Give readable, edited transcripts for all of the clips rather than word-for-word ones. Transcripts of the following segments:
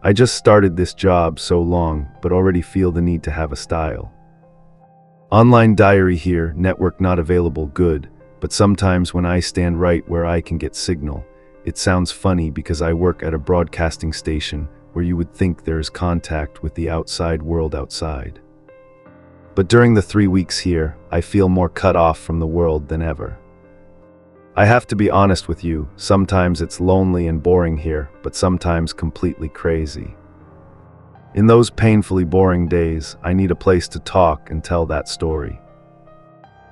I just started this job so long, but already feel the need to have a style. Online diary here, network not available, good, but sometimes when I stand right where I can get signal, it sounds funny because I work at a broadcasting station where you would think there is contact with the outside world outside. But during the 3 weeks here, I feel more cut off from the world than ever. I have to be honest with you, sometimes it's lonely and boring here, but sometimes completely crazy. In those painfully boring days, I need a place to talk and tell that story.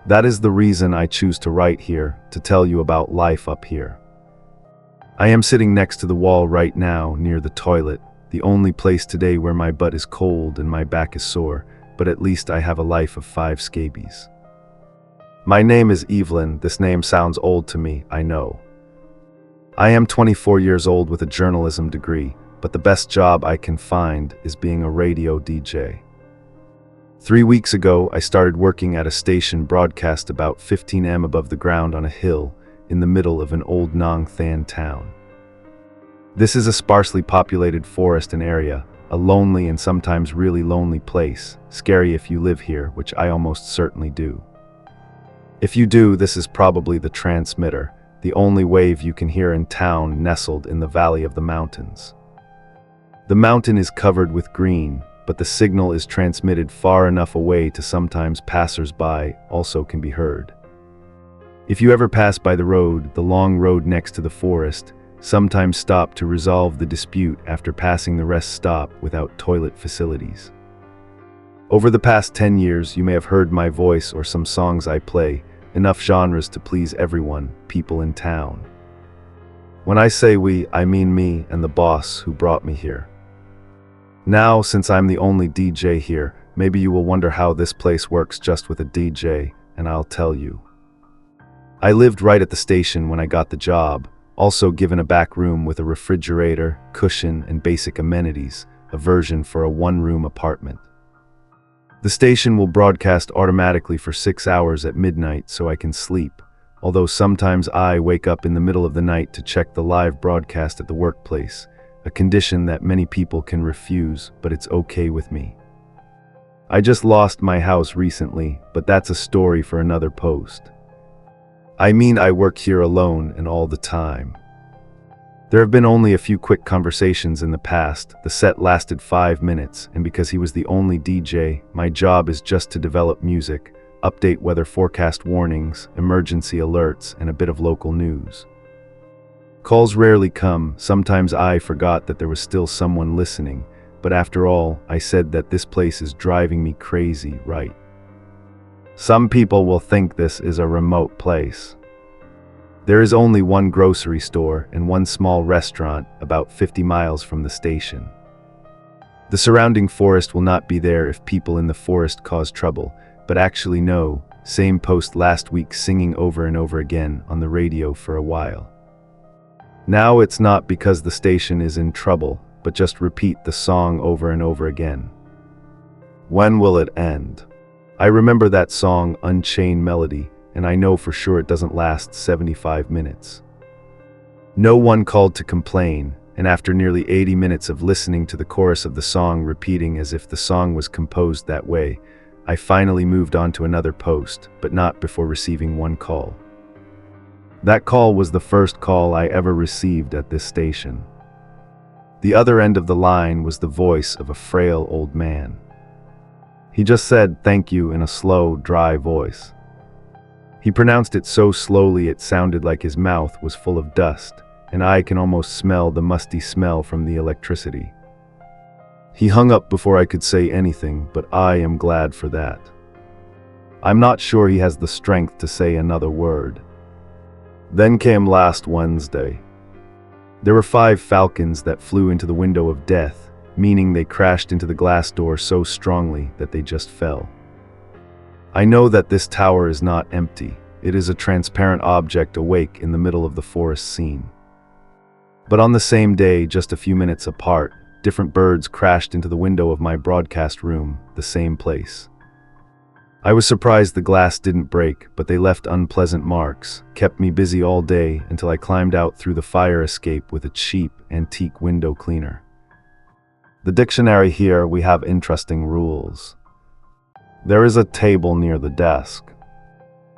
That is the reason I choose to write here, to tell you about life up here. I am sitting next to the wall right now, near the toilet, the only place today where my butt is cold and my back is sore, but at least I have a life of 5 scabies. My name is Evelyn. This name sounds old to me, I know. I am 24 years old with a journalism degree, but the best job I can find is being a radio DJ. 3 weeks ago, I started working at a station broadcast about 15 m above the ground on a hill in the middle of an old Nong Than town. This is a sparsely populated forest and area, a lonely and sometimes really lonely place, scary if you live here, which I almost certainly do. If you do, this is probably the transmitter, the only wave you can hear in town nestled in the valley of the mountains. The mountain is covered with green, but the signal is transmitted far enough away to sometimes passers-by also can be heard. If you ever pass by the road, the long road next to the forest, sometimes stop to resolve the dispute after passing the rest stop without toilet facilities. Over the past 10 years, you may have heard my voice or some songs I play, enough genres to please everyone, people in town. When I say we, I mean me and the boss who brought me here. Now, since I'm the only DJ here, maybe you will wonder how this place works just with a DJ, and I'll tell you. I lived right at the station when I got the job, also given a back room with a refrigerator, cushion, and basic amenities, a version for a one-room apartment. The station will broadcast automatically for 6 hours at midnight so I can sleep, although sometimes I wake up in the middle of the night to check the live broadcast at the workplace, a condition that many people can refuse, but it's okay with me. I just lost my house recently, but that's a story for another post. I mean, I work here alone and all the time. There have been only a few quick conversations in the past. The set lasted 5 minutes, and because he was the only DJ, my job is just to develop music, update weather forecast warnings, emergency alerts, and a bit of local news. Calls rarely come. Sometimes I forgot that there was still someone listening, but after all, I said that this place is driving me crazy, right? Some people will think this is a remote place. There is only one grocery store and one small restaurant about 50 miles from the station. The surrounding forest will not be there if people in the forest cause trouble, but actually no, same post last week singing over and over again on the radio for a while. Now it's not because the station is in trouble, but just repeat the song over and over again. When will it end? I remember that song, Unchained Melody, and I know for sure it doesn't last 75 minutes. No one called to complain, and after nearly 80 minutes of listening to the chorus of the song repeating as if the song was composed that way, I finally moved on to another post, but not before receiving one call. That call was the first call I ever received at this station. The other end of the line was the voice of a frail old man. He just said thank you in a slow, dry voice. He pronounced it so slowly it sounded like his mouth was full of dust, and I can almost smell the musty smell from the electricity. He hung up before I could say anything, but I am glad for that. I'm not sure he has the strength to say another word. Then came last Wednesday. There were 5 falcons that flew into the window of death, meaning they crashed into the glass door so strongly that they just fell. I know that this tower is not empty. It is a transparent object awake in the middle of the forest scene. But on the same day, just a few minutes apart, different birds crashed into the window of my broadcast room, the same place. I was surprised the glass didn't break, but they left unpleasant marks, kept me busy all day until I climbed out through the fire escape with a cheap, antique window cleaner. The dictionary here, we have interesting rules. There is a table near the desk.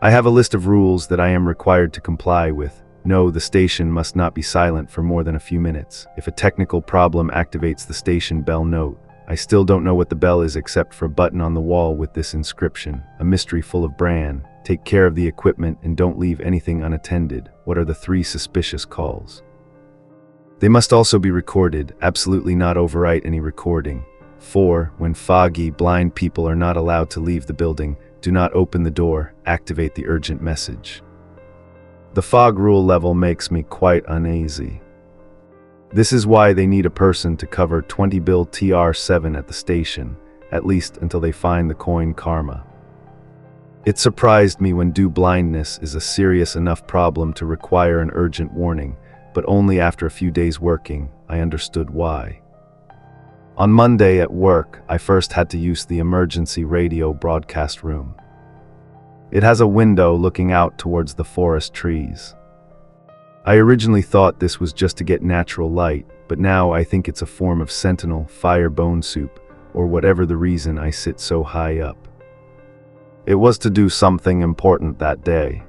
I have a list of rules that I am required to comply with. No, the station must not be silent for more than a few minutes. If a technical problem activates the station bell, note. I still don't know what the bell is except for a button on the wall with this inscription, a mystery full of bran. Take care of the equipment and don't leave anything unattended. What are the 3 suspicious calls? They must also be recorded, absolutely not overwrite any recording. 4. When foggy, blind people are not allowed to leave the building. Do not open the door, activate the urgent message. The fog rule level makes me quite uneasy. This is why they need a person to cover 20 bill TR7 at the station, at least until they find the coin karma. It surprised me when dew blindness is a serious enough problem to require an urgent warning, but only after a few days working, I understood why. On Monday at work, I first had to use the emergency radio broadcast room. It has a window looking out towards the forest trees. I originally thought this was just to get natural light, but now I think it's a form of sentinel, fire bone soup, or whatever the reason I sit so high up. It was to do something important that day.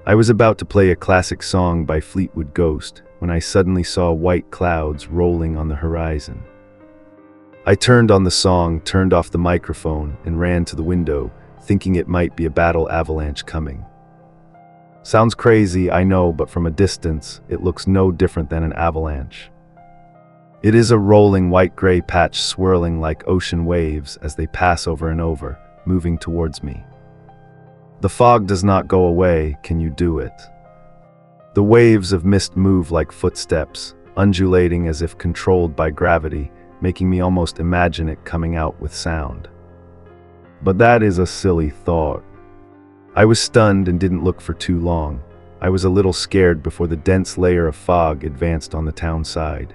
I was about to play a classic song by Fleetwood Ghost when I suddenly saw white clouds rolling on the horizon. I turned on the song, turned off the microphone, and ran to the window, thinking it might be a battle avalanche coming. Sounds crazy, I know, but from a distance, it looks no different than an avalanche. It is a rolling white-gray patch swirling like ocean waves as they pass over and over, moving towards me. The fog does not go away, can you do it? The waves of mist move like footsteps, undulating as if controlled by gravity, making me almost imagine it coming out with sound. But that is a silly thought. I was stunned and didn't look for too long. I was a little scared before the dense layer of fog advanced on the town side.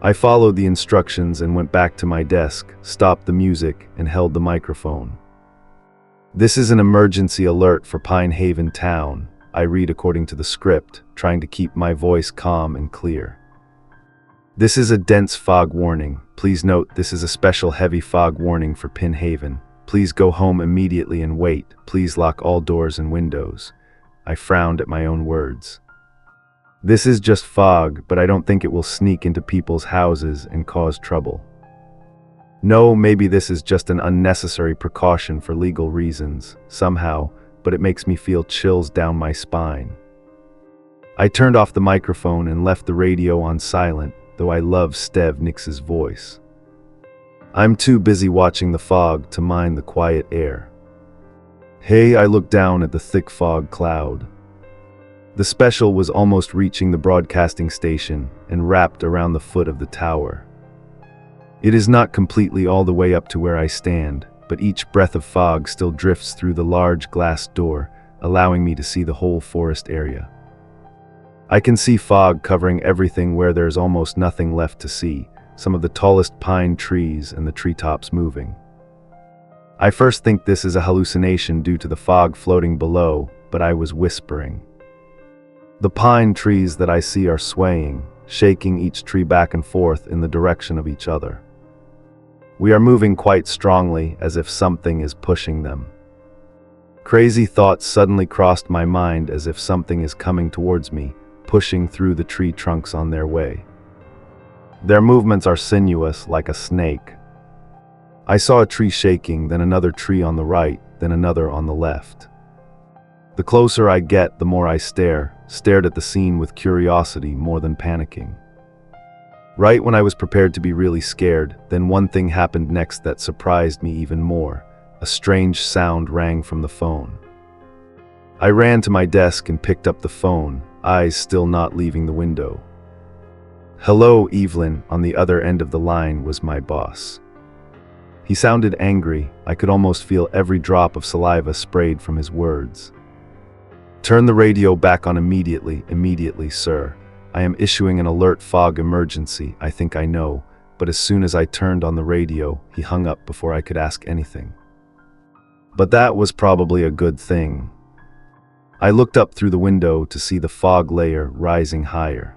I followed the instructions and went back to my desk, stopped the music, and held the microphone. This is an emergency alert for Pine Haven Town. I read according to the script, trying to keep my voice calm and clear. This is a dense fog warning. Please note this is a special heavy fog warning for Pine Haven. Please go home immediately and wait. Please lock all doors and windows. I frowned at my own words. This is just fog, but I don't think it will sneak into people's houses and cause trouble. No, maybe this is just an unnecessary precaution for legal reasons, somehow, but it makes me feel chills down my spine. I turned off the microphone and left the radio on silent, though I love Steve Nicks's voice. I'm too busy watching the fog to mind the quiet air. Hey, I looked down at the thick fog cloud. The special was almost reaching the broadcasting station and wrapped around the foot of the tower. It is not completely all the way up to where I stand, but each breath of fog still drifts through the large glass door, allowing me to see the whole forest area. I can see fog covering everything where there's almost nothing left to see, some of the tallest pine trees and the treetops moving. I first think this is a hallucination due to the fog floating below, but I was whispering. The pine trees that I see are swaying, shaking each tree back and forth in the direction of each other. We are moving quite strongly, as if something is pushing them. Crazy thoughts suddenly crossed my mind as if something is coming towards me, pushing through the tree trunks on their way. Their movements are sinuous, like a snake. I saw a tree shaking, then another tree on the right, then another on the left. The closer I get, the more I stared at the scene with curiosity more than panicking. Right when I was prepared to be really scared, then one thing happened next that surprised me even more. A strange sound rang from the phone. I ran to my desk and picked up the phone, eyes still not leaving the window. Hello, Evelyn, on the other end of the line was my boss. He sounded angry. I could almost feel every drop of saliva sprayed from his words. Turn the radio back on immediately, sir. I am issuing an alert fog emergency, I think I know, but as soon as I turned on the radio, he hung up before I could ask anything. But that was probably a good thing. I looked up through the window to see the fog layer rising higher.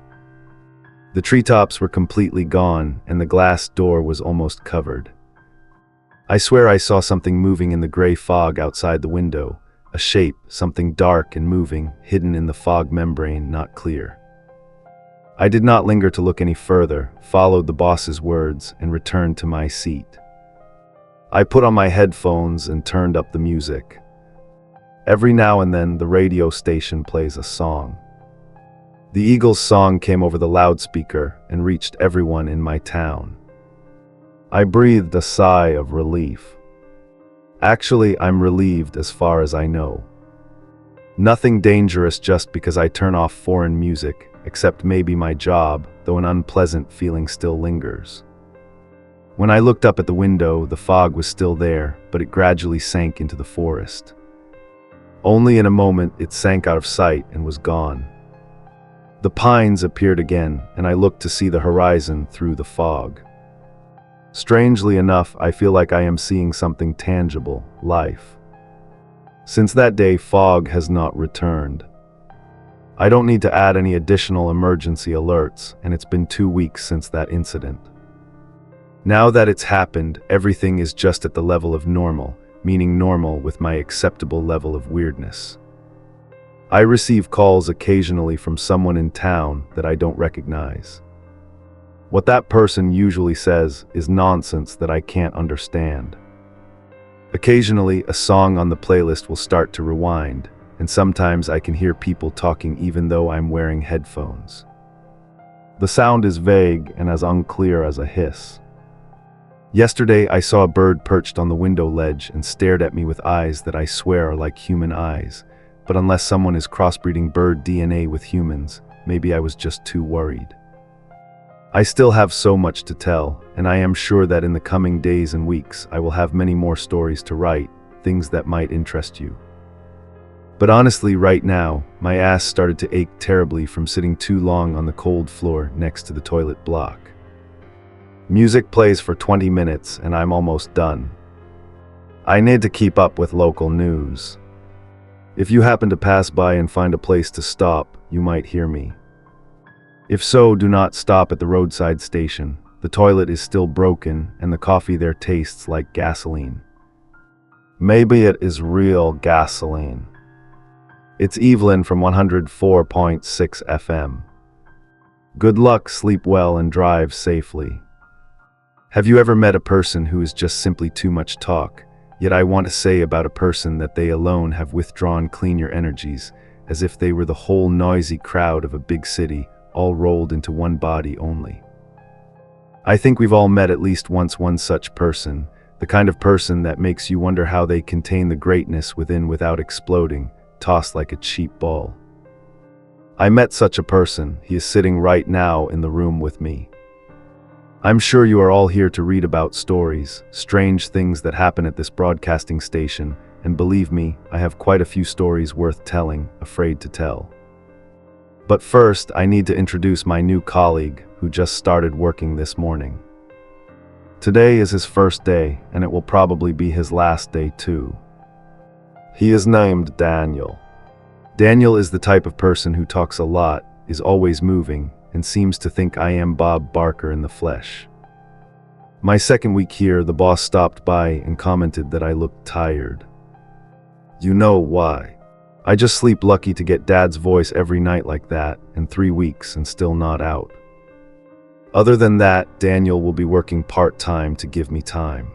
The treetops were completely gone, and the glass door was almost covered. I swear I saw something moving in the gray fog outside the window, a shape, something dark and moving, hidden in the fog membrane, not clear. I did not linger to look any further, followed the boss's words, and returned to my seat. I put on my headphones and turned up the music. Every now and then, the radio station plays a song. The Eagles' song came over the loudspeaker and reached everyone in my town. I breathed a sigh of relief. Actually, I'm relieved as far as I know. Nothing dangerous just because I turn off foreign music, except maybe my job, though an unpleasant feeling still lingers. When I looked up at the window, the fog was still there, but it gradually sank into the forest. Only in a moment it sank out of sight and was gone. The pines appeared again, and I looked to see the horizon through the fog. Strangely enough, I feel like I am seeing something tangible, life. Since that day, fog has not returned. I don't need to add any additional emergency alerts, and it's been 2 weeks since that incident. Now that it's happened, everything is just at the level of normal, meaning normal with my acceptable level of weirdness. I receive calls occasionally from someone in town that I don't recognize. What that person usually says is nonsense that I can't understand. Occasionally, a song on the playlist will start to rewind, and sometimes I can hear people talking even though I'm wearing headphones. The sound is vague and as unclear as a hiss. Yesterday, I saw a bird perched on the window ledge and stared at me with eyes that I swear are like human eyes, but unless someone is crossbreeding bird DNA with humans, maybe I was just too worried. I still have so much to tell, and I am sure that in the coming days and weeks I will have many more stories to write, things that might interest you. But honestly, right now, my ass started to ache terribly from sitting too long on the cold floor next to the toilet block. Music plays for 20 minutes and I'm almost done. I need to keep up with local news. If you happen to pass by and find a place to stop, you might hear me. If so, do not stop at the roadside station. The toilet is still broken and the coffee there tastes like gasoline. Maybe it is real gasoline. It's Evelyn from 104.6 FM. Good luck, sleep well, and drive safely. Have you ever met a person who is just simply too much talk? Yet I want to say about a person that they alone have withdrawn clean your energies, as if they were the whole noisy crowd of a big city, all rolled into one body only. I think we've all met at least once one such person, the kind of person that makes you wonder how they contain the greatness within without exploding, tossed like a cheap ball. I met such a person. He is sitting right now in the room with me. I'm sure you are all here to read about stories, strange things that happen at this broadcasting station, and believe me, I have quite a few stories worth telling, afraid to tell. But first, I need to introduce my new colleague, who just started working this morning. Today is his first day, and it will probably be his last day too. He is named Daniel. Daniel is the type of person who talks a lot, is always moving, and seems to think I am Bob Barker in the flesh. My second week here, the boss stopped by and commented that I looked tired. You know why? I just sleep lucky to get Dad's voice every night like that, and 3 weeks and still not out. Other than that, Daniel will be working part-time to give me time.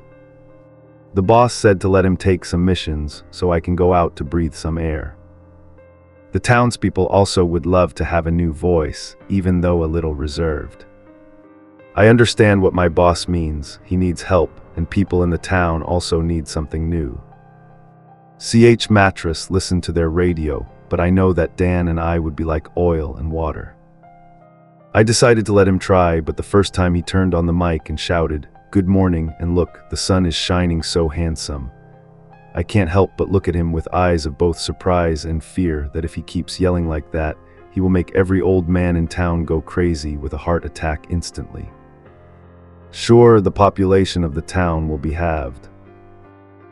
The boss said to let him take some missions so I can go out to breathe some air. The townspeople also would love to have a new voice, even though a little reserved. I understand what my boss means. He needs help, and people in the town also need something new. CH Mattress listened to their radio, but I know that Dan and I would be like oil and water. I decided to let him try, but the first time he turned on the mic and shouted, "Good morning, and look, the sun is shining so handsome." I can't help but look at him with eyes of both surprise and fear that if he keeps yelling like that, he will make every old man in town go crazy with a heart attack instantly. Sure, the population of the town will be halved.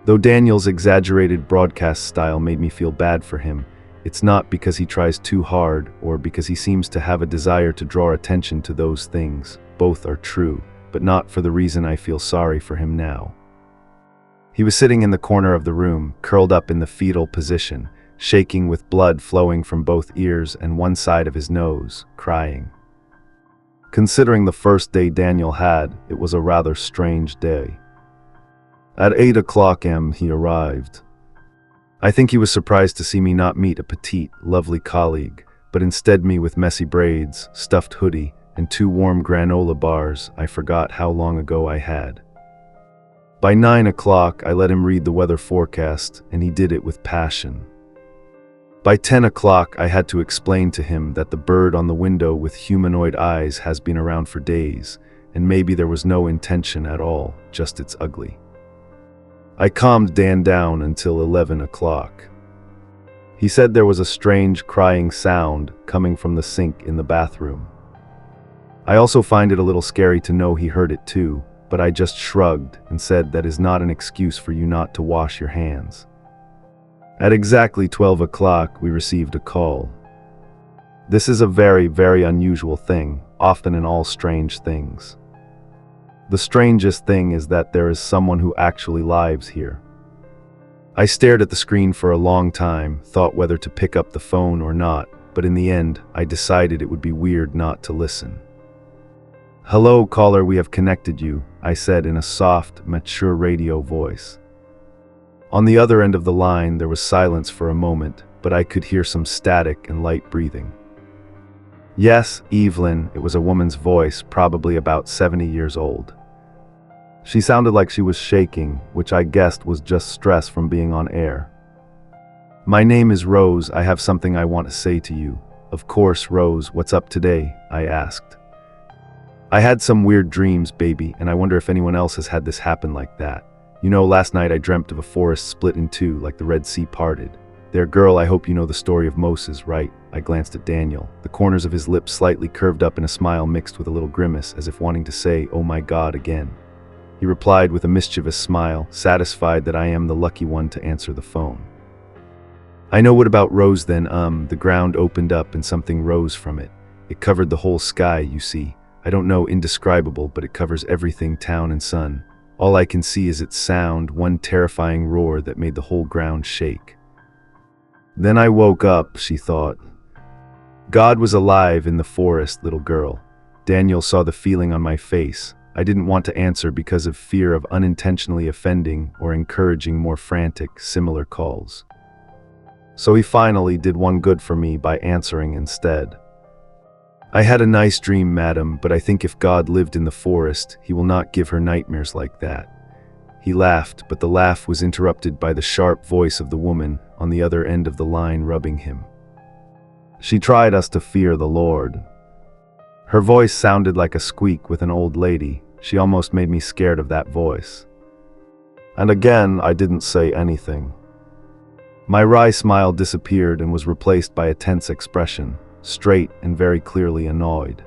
Though Daniel's exaggerated broadcast style made me feel bad for him, It's not because he tries too hard or because he seems to have a desire to draw attention to those things. Both are true, but not for the reason I feel sorry for him now. He was sitting in the corner of the room, curled up in the fetal position, shaking with blood flowing from both ears and one side of his nose, crying. Considering the first day Daniel had, it was a rather strange day. At 8 o'clock am he arrived. I think he was surprised to see me not meet a petite, lovely colleague, but instead me with messy braids, stuffed hoodie, and 2 warm granola bars I forgot how long ago I had. By 9 o'clock I let him read the weather forecast, and he did it with passion. By 10 o'clock I had to explain to him that the bird on the window with humanoid eyes has been around for days, and maybe there was no intention at all, just it's ugly. I calmed Dan down until 11 o'clock. He said there was a strange crying sound coming from the sink in the bathroom. I also find it a little scary to know he heard it too, but I just shrugged and said that is not an excuse for you not to wash your hands. At exactly 12 o'clock we received a call. This is a very, very unusual thing, often in all strange things. The strangest thing is that there is someone who actually lives here. I stared at the screen for a long time, thought whether to pick up the phone or not, but in the end, I decided it would be weird not to listen. "Hello, caller, we have connected you," I said in a soft, mature radio voice. On the other end of the line, there was silence for a moment, but I could hear some static and light breathing. "Yes, Evelyn," it was a woman's voice, probably about 70 years old. She sounded like she was shaking, which I guessed was just stress from being on air. "My name is Rose, I have something I want to say to you." "Of course, Rose, what's up today?" I asked. "I had some weird dreams, baby, and I wonder if anyone else has had this happen like that. You know, last night I dreamt of a forest split in two, like the Red Sea parted. There, girl, I hope you know the story of Moses, right?" I glanced at Daniel, the corners of his lips slightly curved up in a smile mixed with a little grimace, as if wanting to say, "Oh my God," again. He replied with a mischievous smile, satisfied that I am the lucky one to answer the phone. "I know. What about Rose then?" The ground opened up and something rose from it. It covered the whole sky, you see. I don't know, indescribable, but it covers everything, town and sun. All I can see is its sound, one terrifying roar that made the whole ground shake. Then I woke up, she thought. God was alive in the forest, little girl. Daniel saw the feeling on my face. I didn't want to answer because of fear of unintentionally offending or encouraging more frantic, similar calls. So he finally did one good for me by answering instead. "I had a nice dream, madam, but I think if God lived in the forest, he will not give her nightmares like that." He laughed, but the laugh was interrupted by the sharp voice of the woman on the other end of the line rubbing him. "She tried us to fear the Lord." Her voice sounded like a squeak with an old lady. She almost made me scared of that voice. And again, I didn't say anything. My wry smile disappeared and was replaced by a tense expression, straight and very clearly annoyed.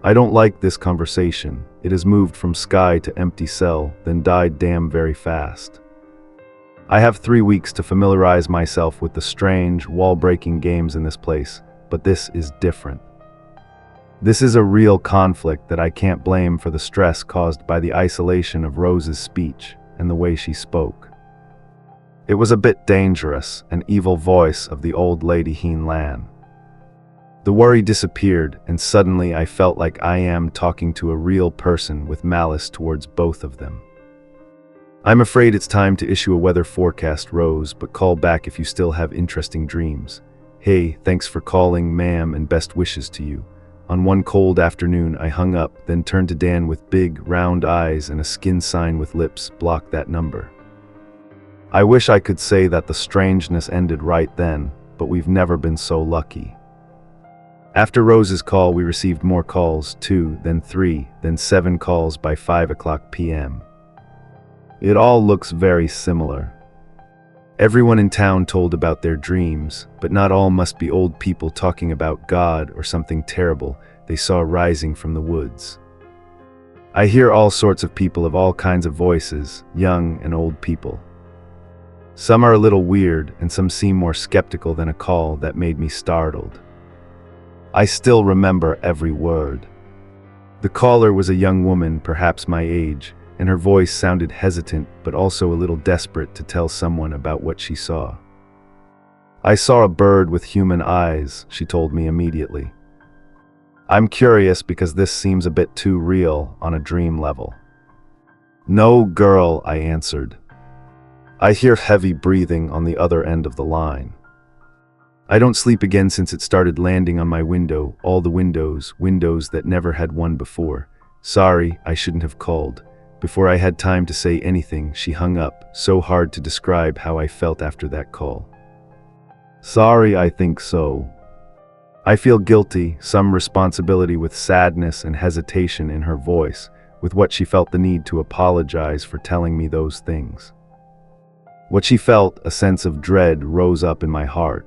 "I don't like this conversation. It has moved from sky to empty cell, then died damn very fast. I have 3 weeks to familiarize myself with the strange, wall-breaking games in this place, but this is different. This is a real conflict that I can't blame for the stress caused by the isolation of Rose's speech and the way she spoke. It was a bit dangerous, an evil voice of the old lady Heen Lan. The worry disappeared, and suddenly I felt like I am talking to a real person with malice towards both of them. "I'm afraid it's time to issue a weather forecast, Rose, but call back if you still have interesting dreams. Hey, thanks for calling, ma'am, and best wishes to you." On one cold afternoon, I hung up, then turned to Dan with big, round eyes and a skin sign with lips, "Block that number." I wish I could say that the strangeness ended right then, but we've never been so lucky. After Rose's call, we received more calls, 2, then 3, then 7 calls by 5 o'clock p.m. It all looks very similar. Everyone in town told about their dreams, but not all must be old people talking about God or something terrible they saw rising from the woods. I hear all sorts of people of all kinds of voices, young and old people. Some are a little weird, and some seem more skeptical than a call that made me startled. I still remember every word. The caller was a young woman, perhaps my age, and her voice sounded hesitant but also a little desperate to tell someone about what she saw. "I saw a bird with human eyes," she told me immediately. "I'm curious because this seems a bit too real on a dream level." "No, girl," I answered. I hear heavy breathing on the other end of the line. I don't sleep again since it started landing on my window, all the windows that never had one before. "Sorry, I shouldn't have called." Before I had time to say anything, she hung up, so hard to describe how I felt after that call. "Sorry, I think so." I feel guilty, some responsibility with sadness and hesitation in her voice, with what she felt the need to apologize for telling me those things. What she felt, a sense of dread, rose up in my heart.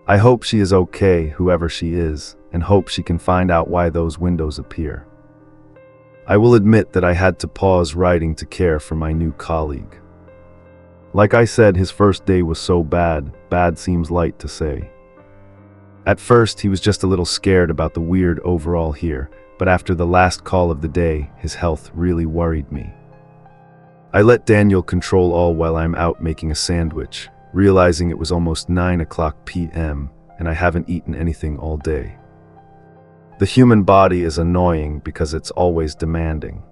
I hope she is okay, whoever she is, and hope she can find out why those windows appear. I will admit that I had to pause writing to care for my new colleague. Like I said, his first day was so bad seems light to say. At first, he was just a little scared about the weird overall here, but after the last call of the day, his health really worried me. I let Daniel control all while I'm out making a sandwich, realizing it was almost 9 p.m. and I haven't eaten anything all day. The human body is annoying because it's always demanding.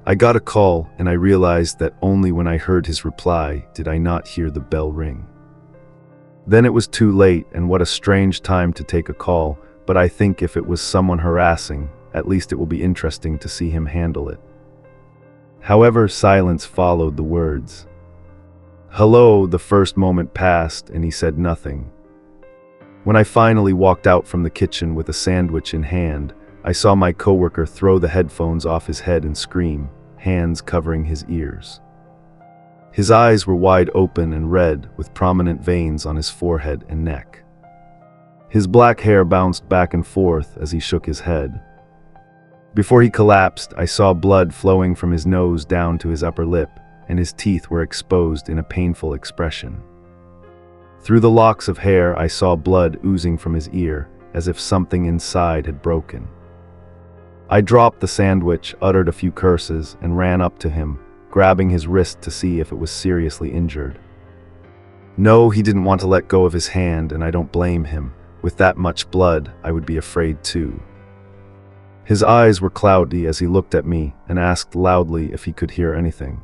I got a call and I realized that only when I heard his reply did I not hear the bell ring. Then it was too late, and what a strange time to take a call, but I think if it was someone harassing, at least it will be interesting to see him handle it. However, silence followed the words. "Hello," the first moment passed and he said nothing. When I finally walked out from the kitchen with a sandwich in hand, I saw my coworker throw the headphones off his head and scream, hands covering his ears. His eyes were wide open and red, with prominent veins on his forehead and neck. His black hair bounced back and forth as he shook his head. Before he collapsed, I saw blood flowing from his nose down to his upper lip, and his teeth were exposed in a painful expression. Through the locks of hair, I saw blood oozing from his ear, as if something inside had broken. I dropped the sandwich, uttered a few curses, and ran up to him, grabbing his wrist to see if it was seriously injured. No, he didn't want to let go of his hand, and I don't blame him. With that much blood, I would be afraid too. His eyes were cloudy as he looked at me and asked loudly if he could hear anything.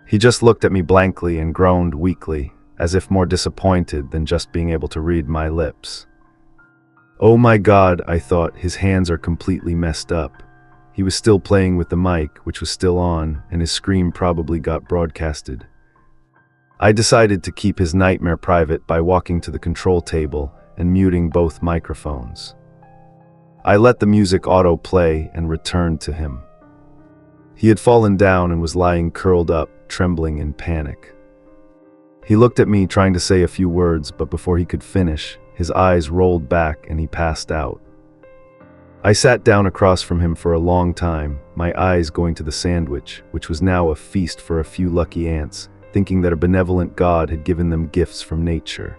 He just looked at me blankly and groaned weakly, as if more disappointed than just being able to read my lips. Oh my God, I thought, his hands are completely messed up. He was still playing with the mic, which was still on, and his scream probably got broadcasted. I decided to keep his nightmare private by walking to the control table and muting both microphones. I let the music auto-play and returned to him. He had fallen down and was lying curled up, trembling in panic. He looked at me trying to say a few words, but before he could finish, his eyes rolled back and he passed out. I sat down across from him for a long time, my eyes going to the sandwich, which was now a feast for a few lucky ants, thinking that a benevolent God had given them gifts from nature.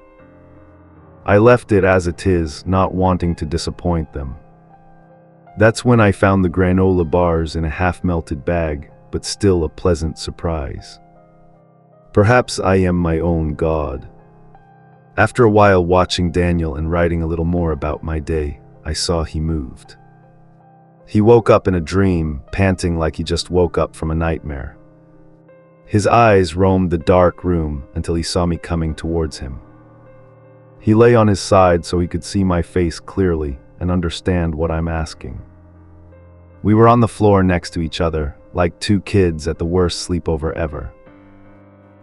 I left it as it is, not wanting to disappoint them. That's when I found the granola bars in a half-melted bag, but still a pleasant surprise. Perhaps I am my own God. After a while watching Daniel and writing a little more about my day, I saw he moved. He woke up in a dream, panting like he just woke up from a nightmare. His eyes roamed the dark room until he saw me coming towards him. He lay on his side so he could see my face clearly and understand what I'm asking. We were on the floor next to each other, like two kids at the worst sleepover ever.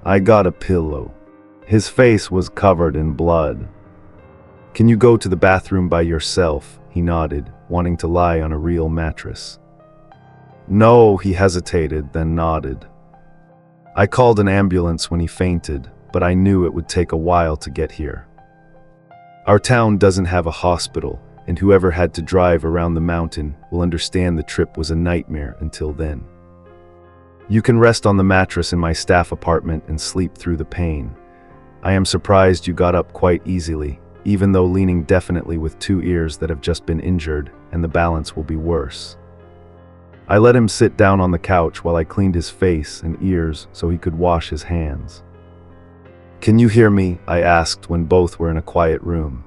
I got a pillow. His face was covered in blood. "Can you go to the bathroom by yourself?" he nodded, wanting to lie on a real mattress. "No," he hesitated, then nodded. I called an ambulance when he fainted, but I knew it would take a while to get here. Our town doesn't have a hospital, and whoever had to drive around the mountain will understand the trip was a nightmare until then. You can rest on the mattress in my staff apartment and sleep through the pain. I am surprised you got up quite easily, even though leaning definitely with two ears that have just been injured, and the balance will be worse. I let him sit down on the couch while I cleaned his face and ears so he could wash his hands. "Can you hear me?" I asked when both were in a quiet room.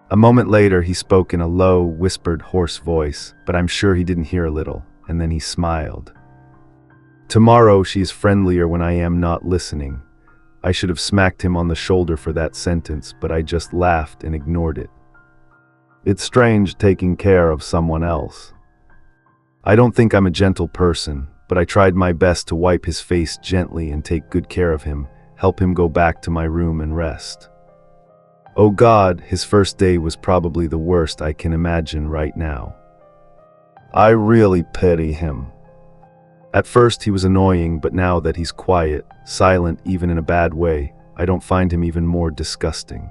A moment later, he spoke in a low, whispered, hoarse voice, but I'm sure he didn't hear a little, and then he smiled. "Tomorrow she is friendlier when I am not listening." I should have smacked him on the shoulder for that sentence, but I just laughed and ignored it. It's strange taking care of someone else. I don't think I'm a gentle person, but I tried my best to wipe his face gently and take good care of him, help him go back to my room and rest. Oh God, his first day was probably the worst I can imagine right now. I really pity him. At first he was annoying, but now that he's quiet, silent even in a bad way, I don't find him even more disgusting.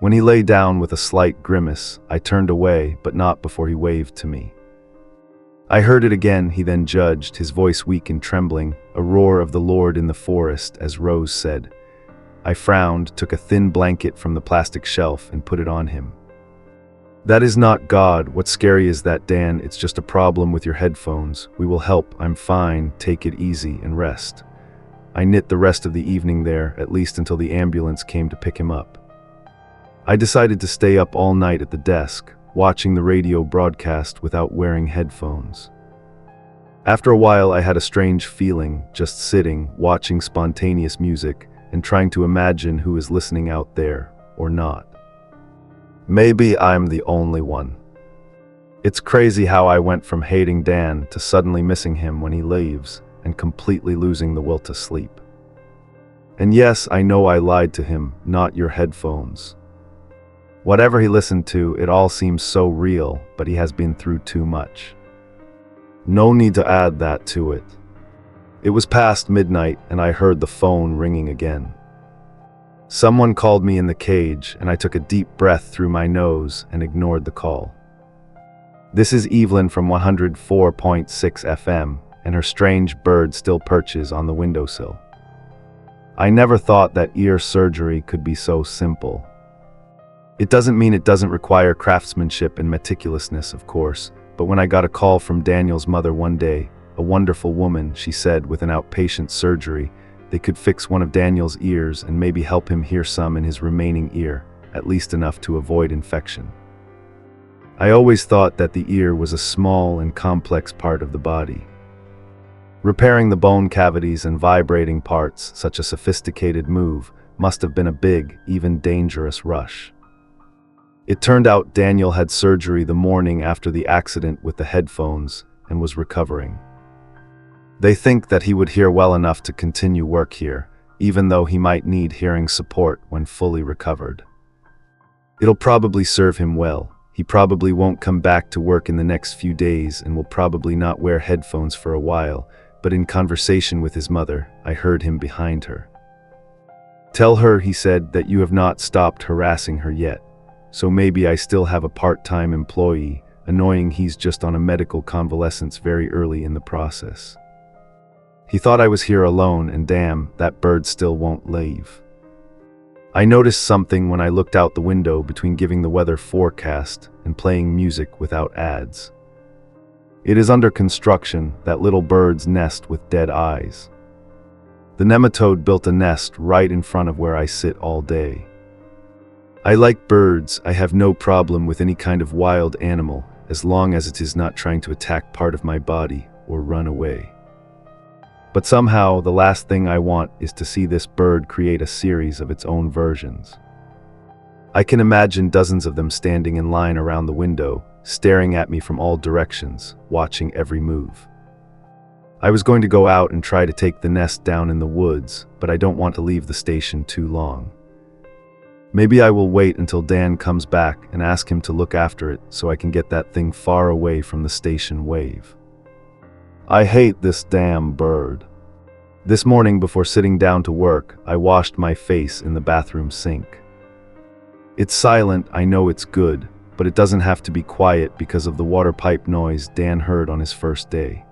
When he lay down with a slight grimace, I turned away, but not before he waved to me. I heard it again, he then judged, his voice weak and trembling, a roar of the Lord in the forest, as Rose said. I frowned, took a thin blanket from the plastic shelf and put it on him. That is not God. What's scary is that, Dan, it's just a problem with your headphones. We will help. I'm fine. Take it easy and rest. I knit the rest of the evening there, at least until the ambulance came to pick him up. I decided to stay up all night at the desk, watching the radio broadcast without wearing headphones. After a while, I had a strange feeling, just sitting, watching spontaneous music, and trying to imagine who is listening out there, or not. Maybe I'm the only one. It's crazy how I went from hating Dan to suddenly missing him when he leaves, and completely losing the will to sleep. And yes, I know I lied to him, not your headphones. Whatever he listened to, it all seems so real, but he has been through too much. No need to add that to it. It was past midnight, and I heard the phone ringing again. Someone called me in the cage, and I took a deep breath through my nose and ignored the call. This is Evelyn from 104.6 FM, and her strange bird still perches on the windowsill. I never thought that ear surgery could be so simple. It doesn't mean it doesn't require craftsmanship and meticulousness, of course, but when I got a call from Daniel's mother one day, a wonderful woman, she said, with an outpatient surgery, they could fix one of Daniel's ears and maybe help him hear some in his remaining ear, at least enough to avoid infection. I always thought that the ear was a small and complex part of the body. Repairing the bone cavities and vibrating parts, such a sophisticated move, must have been a big, even dangerous rush. It turned out Daniel had surgery the morning after the accident with the headphones and was recovering. They think that he would hear well enough to continue work here, even though he might need hearing support when fully recovered. It'll probably serve him well. He probably won't come back to work in the next few days and will probably not wear headphones for a while, but in conversation with his mother, I heard him behind her. Tell her, he said, that you have not stopped harassing her yet. So maybe I still have a part-time employee, annoying he's just on a medical convalescence very early in the process. He thought I was here alone, and damn, that bird still won't leave. I noticed something when I looked out the window between giving the weather forecast and playing music without ads. It is under construction, that little bird's nest with dead eyes. The nematode built a nest right in front of where I sit all day. I like birds. I have no problem with any kind of wild animal, as long as it is not trying to attack part of my body or run away. But somehow, the last thing I want is to see this bird create a series of its own versions. I can imagine dozens of them standing in line around the window, staring at me from all directions, watching every move. I was going to go out and try to take the nest down in the woods, but I don't want to leave the station too long. Maybe I will wait until Dan comes back and ask him to look after it so I can get that thing far away from the station wave. I hate this damn bird. This morning before sitting down to work, I washed my face in the bathroom sink. It's silent, I know it's good, but it doesn't have to be quiet because of the water pipe noise Dan heard on his first day.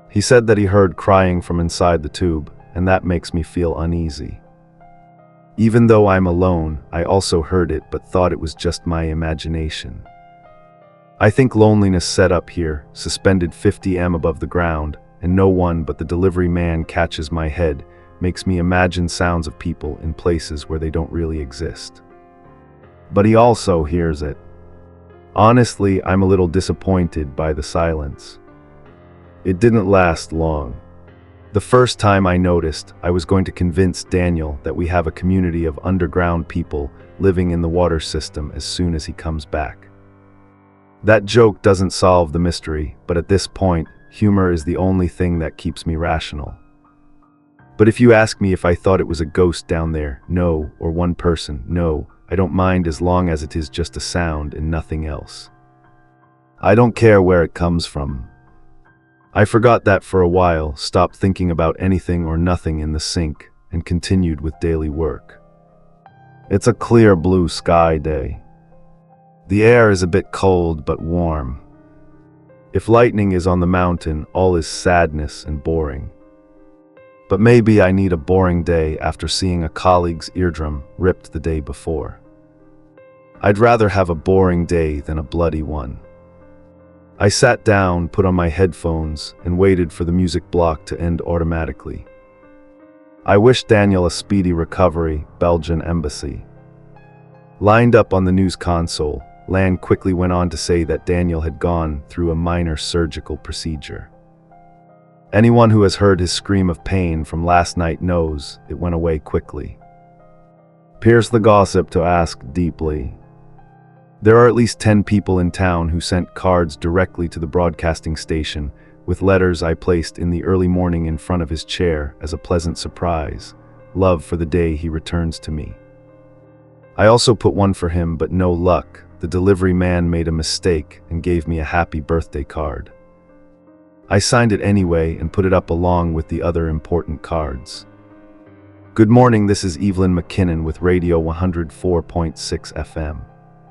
He said that he heard crying from inside the tube, and that makes me feel uneasy. Even though I'm alone, I also heard it but thought it was just my imagination. I think loneliness set up here, suspended 50 m above the ground, and no one but the delivery man catches my head, makes me imagine sounds of people in places where they don't really exist. But he also hears it. Honestly, I'm a little disappointed by the silence. It didn't last long. The first time I noticed, I was going to convince Daniel that we have a community of underground people living in the water system as soon as he comes back. That joke doesn't solve the mystery, but at this point, humor is the only thing that keeps me rational. But if you ask me if I thought it was a ghost down there, no, or one person, no, I don't mind as long as it is just a sound and nothing else. I don't care where it comes from. I forgot that for a while, stopped thinking about anything or nothing in the sink, and continued with daily work. It's a clear blue sky day. The air is a bit cold but warm. If lightning is on the mountain, all is sadness and boring. But maybe I need a boring day after seeing a colleague's eardrum ripped the day before. I'd rather have a boring day than a bloody one. I sat down, put on my headphones, and waited for the music block to end automatically. I wished Daniel a speedy recovery, Belgian embassy. Lined up on the news console, Lan quickly went on to say that Daniel had gone through a minor surgical procedure. Anyone who has heard his scream of pain from last night knows it went away quickly. Pierce the gossip to ask deeply. There are at least 10 people in town who sent cards directly to the broadcasting station with letters I placed in the early morning in front of his chair as a pleasant surprise, love for the day he returns to me. I also put one for him, but no luck. The delivery man made a mistake and gave me a happy birthday card. I signed it anyway and put it up along with the other important cards. Good morning, this is Evelyn McKinnon with Radio 104.6 FM.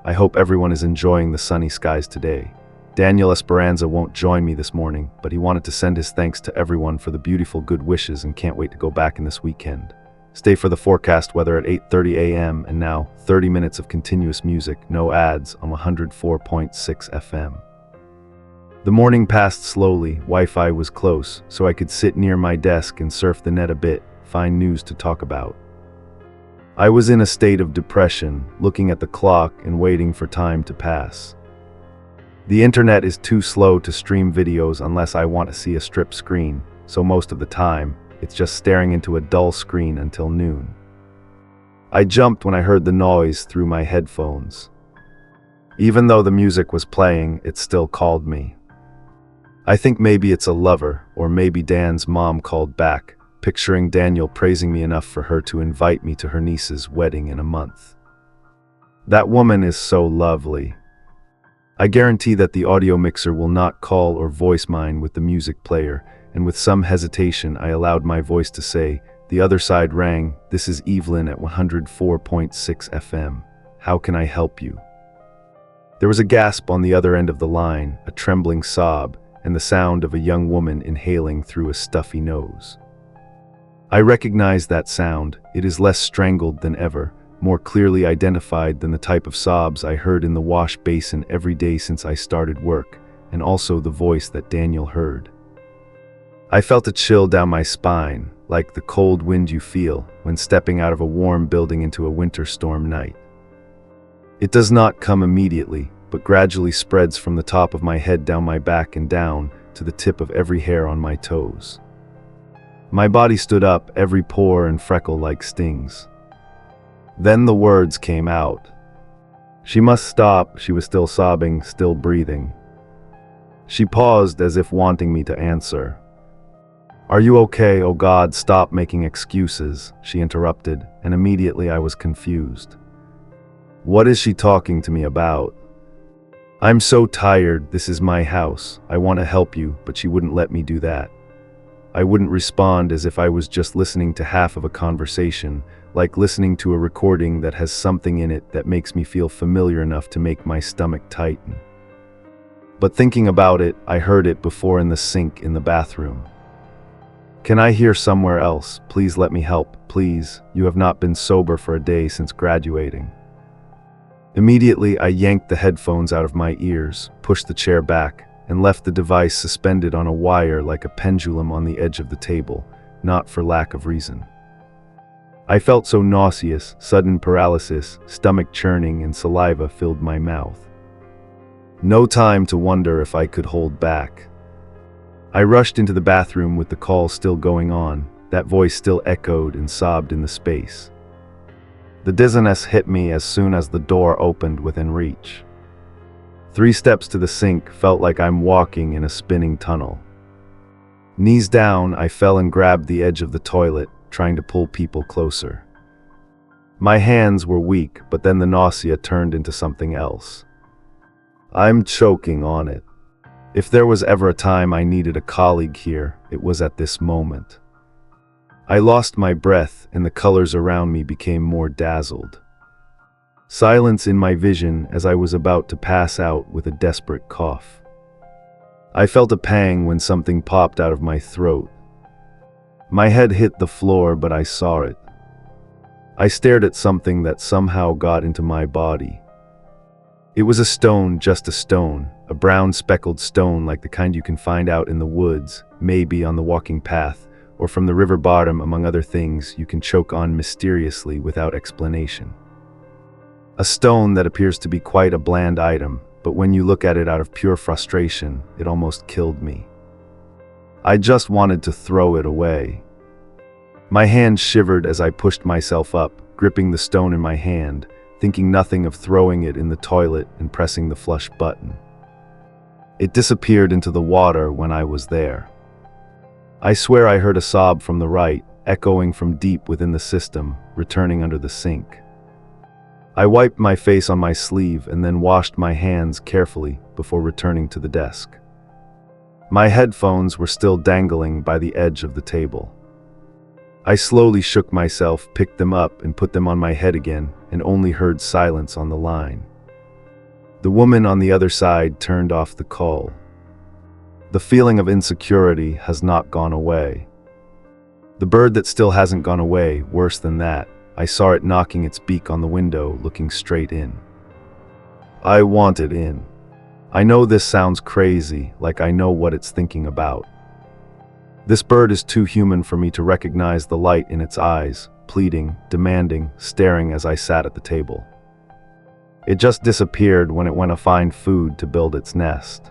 I hope everyone is enjoying the sunny skies today. Daniel Esperanza won't join me this morning, but he wanted to send his thanks to everyone for the beautiful good wishes and can't wait to go back in this weekend. Stay for the forecast weather at 8:30 a.m. and now 30 minutes of continuous music, no ads, on 104.6 FM. The morning passed slowly. Wi-Fi was close, so I could sit near my desk and surf the net a bit, find news to talk about. I was in a state of depression, looking at the clock and waiting for time to pass. The internet is too slow to stream videos unless I want to see a strip screen, so most of the time, it's just staring into a dull screen until noon. I jumped when I heard the noise through my headphones. Even though the music was playing, it still called me. I think maybe it's a lover, or maybe Dan's mom called back, picturing Daniel praising me enough for her to invite me to her niece's wedding in a month. That woman is so lovely. I guarantee that the audio mixer will not call or voice mine with the music player, and with some hesitation I allowed my voice to say, the other side rang, this is Evelyn at 104.6 FM. How can I help you? There was a gasp on the other end of the line, a trembling sob, and the sound of a young woman inhaling through a stuffy nose. I recognize that sound. It is less strangled than ever, more clearly identified than the type of sobs I heard in the wash basin every day since I started work, and also the voice that Daniel heard. I felt a chill down my spine, like the cold wind you feel when stepping out of a warm building into a winter storm night. It does not come immediately, but gradually spreads from the top of my head down my back and down to the tip of every hair on my toes. My body stood up, every pore and freckle like stings. Then the words came out. She must stop. She was still sobbing, still breathing. She paused as if wanting me to answer. Are you okay? Oh God, stop making excuses, she interrupted, and immediately I was confused. What is she talking to me about? I'm so tired. This is my house. I want to help you, but she wouldn't let me do that. I wouldn't respond, as if I was just listening to half of a conversation, like listening to a recording that has something in it that makes me feel familiar enough to make my stomach tighten. But thinking about it, I heard it before in the sink in the bathroom. Can I hear somewhere else? Please let me help. Please, you have not been sober for a day since graduating. Immediately, I yanked the headphones out of my ears, pushed the chair back, and left the device suspended on a wire like a pendulum on the edge of the table, not for lack of reason. I felt so nauseous, sudden paralysis, stomach churning, and saliva filled my mouth. No time to wonder if I could hold back. I rushed into the bathroom with the call still going on, that voice still echoed and sobbed in the space. The dizziness hit me as soon as the door opened within reach. 3 steps to the sink felt like I'm walking in a spinning tunnel. Knees down, I fell and grabbed the edge of the toilet, trying to pull people closer. My hands were weak, but then the nausea turned into something else. I'm choking on it. If there was ever a time I needed a colleague here, it was at this moment. I lost my breath, and the colors around me became more dazzled. Silence in my vision as I was about to pass out with a desperate cough. I felt a pang when something popped out of my throat. My head hit the floor, but I saw it. I stared at something that somehow got into my body. It was a stone, just a stone, a brown speckled stone like the kind you can find out in the woods, maybe on the walking path, or from the river bottom, among other things you can choke on mysteriously without explanation. A stone that appears to be quite a bland item, but when you look at it out of pure frustration, it almost killed me. I just wanted to throw it away. My hand shivered as I pushed myself up, gripping the stone in my hand, thinking nothing of throwing it in the toilet and pressing the flush button. It disappeared into the water when I was there. I swear I heard a sob from the right, echoing from deep within the system, returning under the sink. I wiped my face on my sleeve and then washed my hands carefully before returning to the desk. My headphones were still dangling by the edge of the table. I slowly shook myself, picked them up, and put them on my head again, and only heard silence on the line. The woman on the other side turned off the call. The feeling of insecurity has not gone away. The bird that still hasn't gone away, worse than that, I saw it knocking its beak on the window, looking straight in. I want it in. I know this sounds crazy, like I know what it's thinking about. This bird is too human for me to recognize the light in its eyes, pleading, demanding, staring as I sat at the table. It just disappeared when it went to find food to build its nest.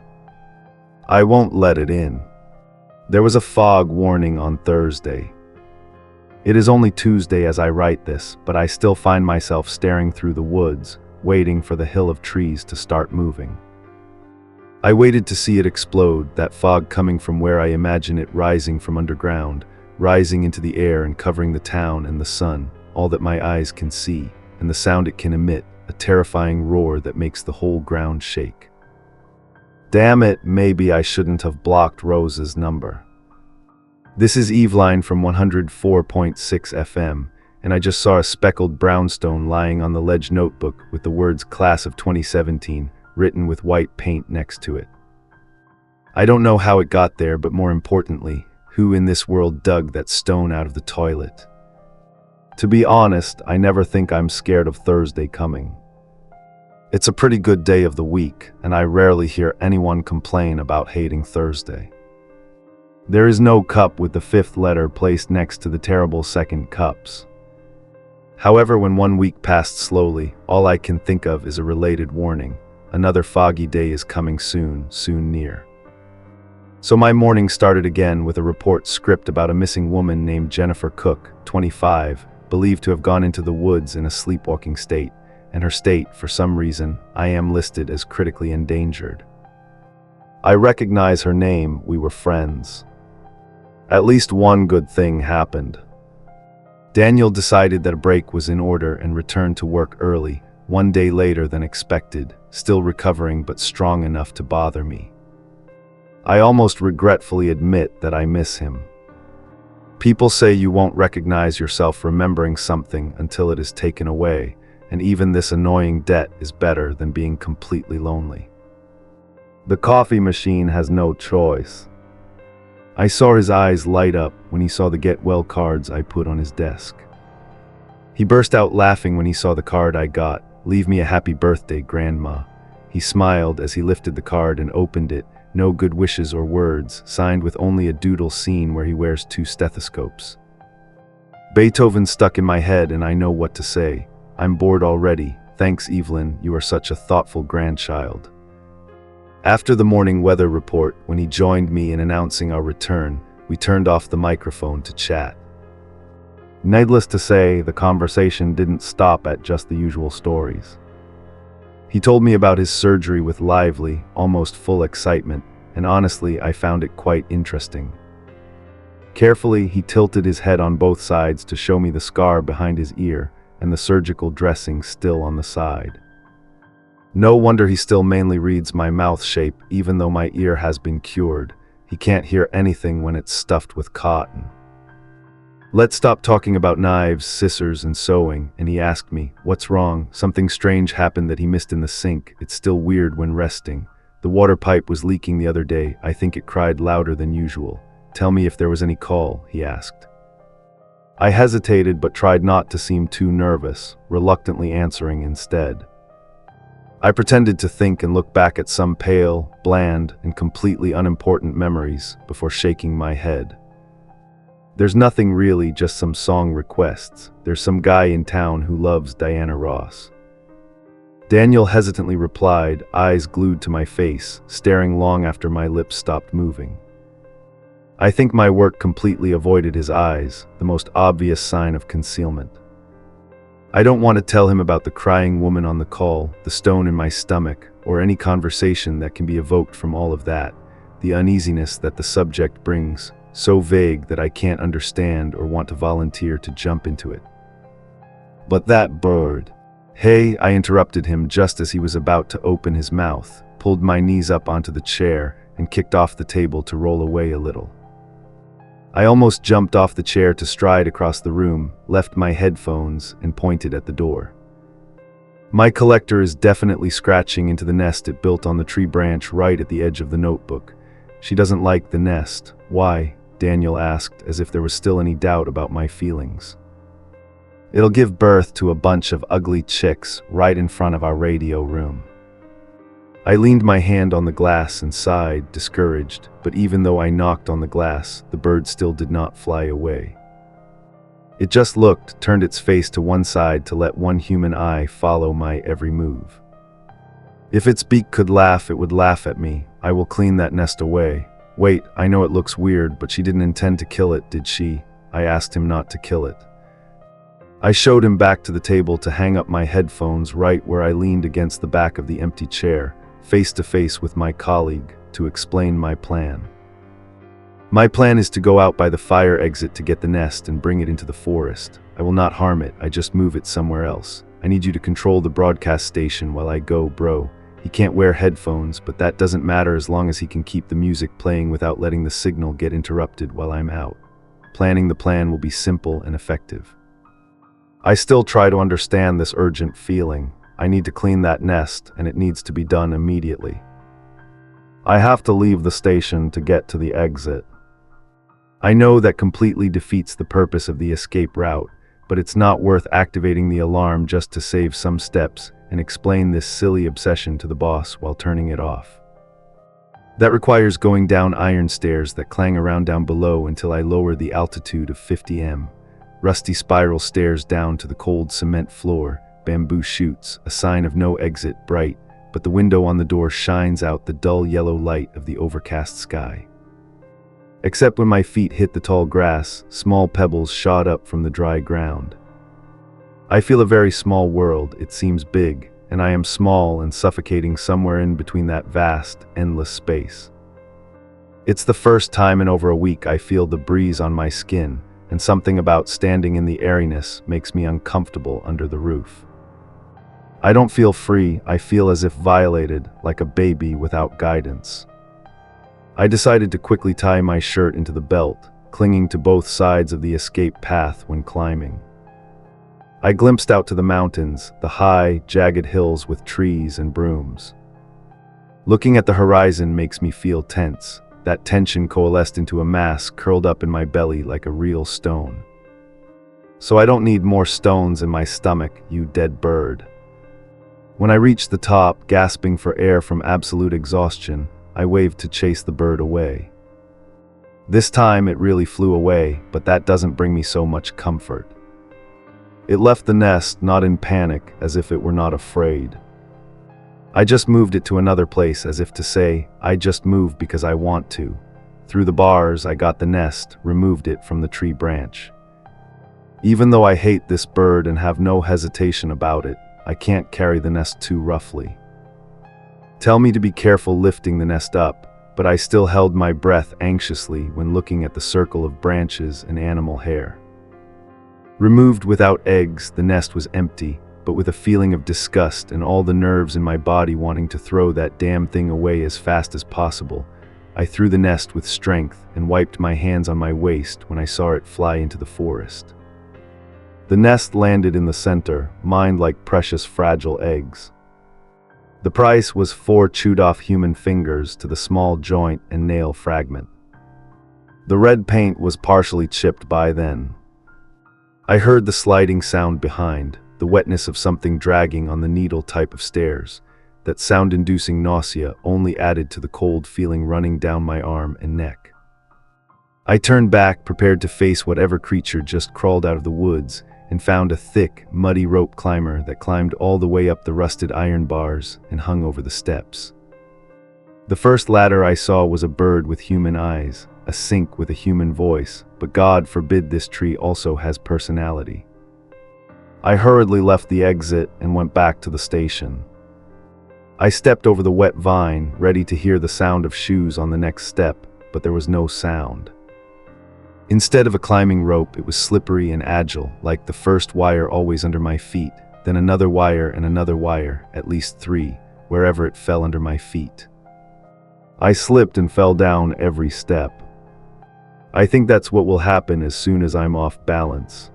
I won't let it in. There was a fog warning on Thursday. It is only Tuesday as I write this, but I still find myself staring through the woods, waiting for the hill of trees to start moving. I waited to see it explode, that fog coming from where I imagine it rising from underground, rising into the air and covering the town and the sun, all that my eyes can see, and the sound it can emit, a terrifying roar that makes the whole ground shake. Damn it, maybe I shouldn't have blocked Rose's number. This is Eveline from 104.6 FM, and I just saw a speckled brownstone lying on the ledge notebook with the words Class of 2017 written with white paint next to it. I don't know how it got there, but more importantly, who in this world dug that stone out of the toilet? To be honest, I never think I'm scared of Thursday coming. It's a pretty good day of the week, and I rarely hear anyone complain about hating Thursday. There is no cup with the 5th letter placed next to the terrible second cups. However, when 1 week passed slowly, all I can think of is a related warning. Another foggy day is coming soon, soon near. So my morning started again with a report script about a missing woman named Jennifer Cook, 25, believed to have gone into the woods in a sleepwalking state, and her state, for some reason, I am listed as critically endangered. I recognize her name, we were friends. At least one good thing happened. Daniel decided that a break was in order and returned to work early, 1 day later than expected, still recovering but strong enough to bother me. I almost regretfully admit that I miss him. People say you won't recognize yourself remembering something until it is taken away, and even this annoying debt is better than being completely lonely. The coffee machine has no choice. I saw his eyes light up when he saw the get well cards I put on his desk. He burst out laughing when he saw the card I got. "Leave me a happy birthday, Grandma." He smiled as he lifted the card and opened it. No good wishes or words, signed with only a doodle scene where he wears 2 stethoscopes. Beethoven stuck in my head and I know what to say. "I'm bored already. Thanks, Evelyn, you are such a thoughtful grandchild." After the morning weather report, when he joined me in announcing our return, we turned off the microphone to chat. Needless to say, the conversation didn't stop at just the usual stories. He told me about his surgery with lively, almost full excitement, and honestly, I found it quite interesting. Carefully, he tilted his head on both sides to show me the scar behind his ear and the surgical dressing still on the side. No wonder he still mainly reads my mouth shape, even though my ear has been cured. He can't hear anything when it's stuffed with cotton. Let's stop talking about knives, scissors, and sewing, and he asked me, "What's wrong?" Something strange happened that he missed in the sink. It's still weird when resting. The water pipe was leaking the other day. I think it cried louder than usual. "Tell me if there was any call," he asked. I hesitated but tried not to seem too nervous, reluctantly answering instead. I pretended to think and look back at some pale, bland, and completely unimportant memories before shaking my head. "There's nothing really, just some song requests. There's some guy in town who loves Diana Ross." Daniel hesitantly replied, eyes glued to my face, staring long after my lips stopped moving. I think my work completely avoided his eyes, the most obvious sign of concealment. I don't want to tell him about the crying woman on the call, the stone in my stomach, or any conversation that can be evoked from all of that, the uneasiness that the subject brings, so vague that I can't understand or want to volunteer to jump into it. "But that bird." "Hey," I interrupted him just as he was about to open his mouth, pulled my knees up onto the chair, and kicked off the table to roll away a little. I almost jumped off the chair to stride across the room, left my headphones, and pointed at the door. My collector is definitely scratching into the nest it built on the tree branch right at the edge of the notebook. She doesn't like the nest. "Why?" Daniel asked, as if there was still any doubt about my feelings. "It'll give birth to a bunch of ugly chicks right in front of our radio room." I leaned my hand on the glass and sighed, discouraged, but even though I knocked on the glass, the bird still did not fly away. It just looked, turned its face to one side to let one human eye follow my every move. If its beak could laugh, it would laugh at me. "I will clean that nest away." "Wait, I know it looks weird, but she didn't intend to kill it, did she?" I asked him not to kill it. I showed him back to the table to hang up my headphones right where I leaned against the back of the empty chair, face to face with my colleague, to explain my plan. "My plan is to go out by the fire exit to get the nest and bring it into the forest. I will not harm it, I just move it somewhere else. I need you to control the broadcast station while I go, bro." He can't wear headphones, but that doesn't matter as long as he can keep the music playing without letting the signal get interrupted while I'm out. Planning the plan will be simple and effective. I still try to understand this urgent feeling. I need to clean that nest, and it needs to be done immediately. I have to leave the station to get to the exit. I know that completely defeats the purpose of the escape route, but it's not worth activating the alarm just to save some steps and explain this silly obsession to the boss while turning it off. That requires going down iron stairs that clang around down below until I lower the altitude of 50 m. Rusty spiral stairs down to the cold cement floor, bamboo chutes, a sign of no exit, bright, but the window on the door shines out the dull yellow light of the overcast sky. Except when my feet hit the tall grass, small pebbles shot up from the dry ground. I feel a very small world. It seems big, and I am small and suffocating somewhere in between that vast, endless space. It's the first time in over a week I feel the breeze on my skin, and something about standing in the airiness makes me uncomfortable under the roof. I don't feel free, I feel as if violated, like a baby without guidance. I decided to quickly tie my shirt into the belt, clinging to both sides of the escape path when climbing. I glimpsed out to the mountains, the high, jagged hills with trees and brooms. Looking at the horizon makes me feel tense. That tension coalesced into a mass curled up in my belly like a real stone. So I don't need more stones in my stomach, you dead bird. When I reached the top, gasping for air from absolute exhaustion, I waved to chase the bird away. This time it really flew away, but that doesn't bring me so much comfort. It left the nest, not in panic, as if it were not afraid. I just moved it to another place, as if to say, I just moved because I want to. Through the bars, I got the nest, removed it from the tree branch. Even though I hate this bird and have no hesitation about it, I can't carry the nest too roughly. Tell me to be careful lifting the nest up, but I still held my breath anxiously when looking at the circle of branches and animal hair. Removed without eggs, the nest was empty, but with a feeling of disgust and all the nerves in my body wanting to throw that damn thing away as fast as possible, I threw the nest with strength and wiped my hands on my waist when I saw it fly into the forest. The nest landed in the center, mined like precious fragile eggs. The price was 4 chewed-off human fingers to the small joint and nail fragment. The red paint was partially chipped by then. I heard the sliding sound behind, the wetness of something dragging on the needle type of stairs. That sound-inducing nausea only added to the cold feeling running down my arm and neck. I turned back, prepared to face whatever creature just crawled out of the woods, and found a thick, muddy rope climber that climbed all the way up the rusted iron bars and hung over the steps. The first ladder I saw was a bird with human eyes, a sink with a human voice, but God forbid this tree also has personality. I hurriedly left the exit and went back to the station. I stepped over the wet vine, ready to hear the sound of shoes on the next step, but there was no sound. Instead of a climbing rope, it was slippery and agile, like the first wire always under my feet, then another wire and another wire, at least 3, wherever it fell under my feet. I slipped and fell down every step. I think that's what will happen as soon as I'm off balance.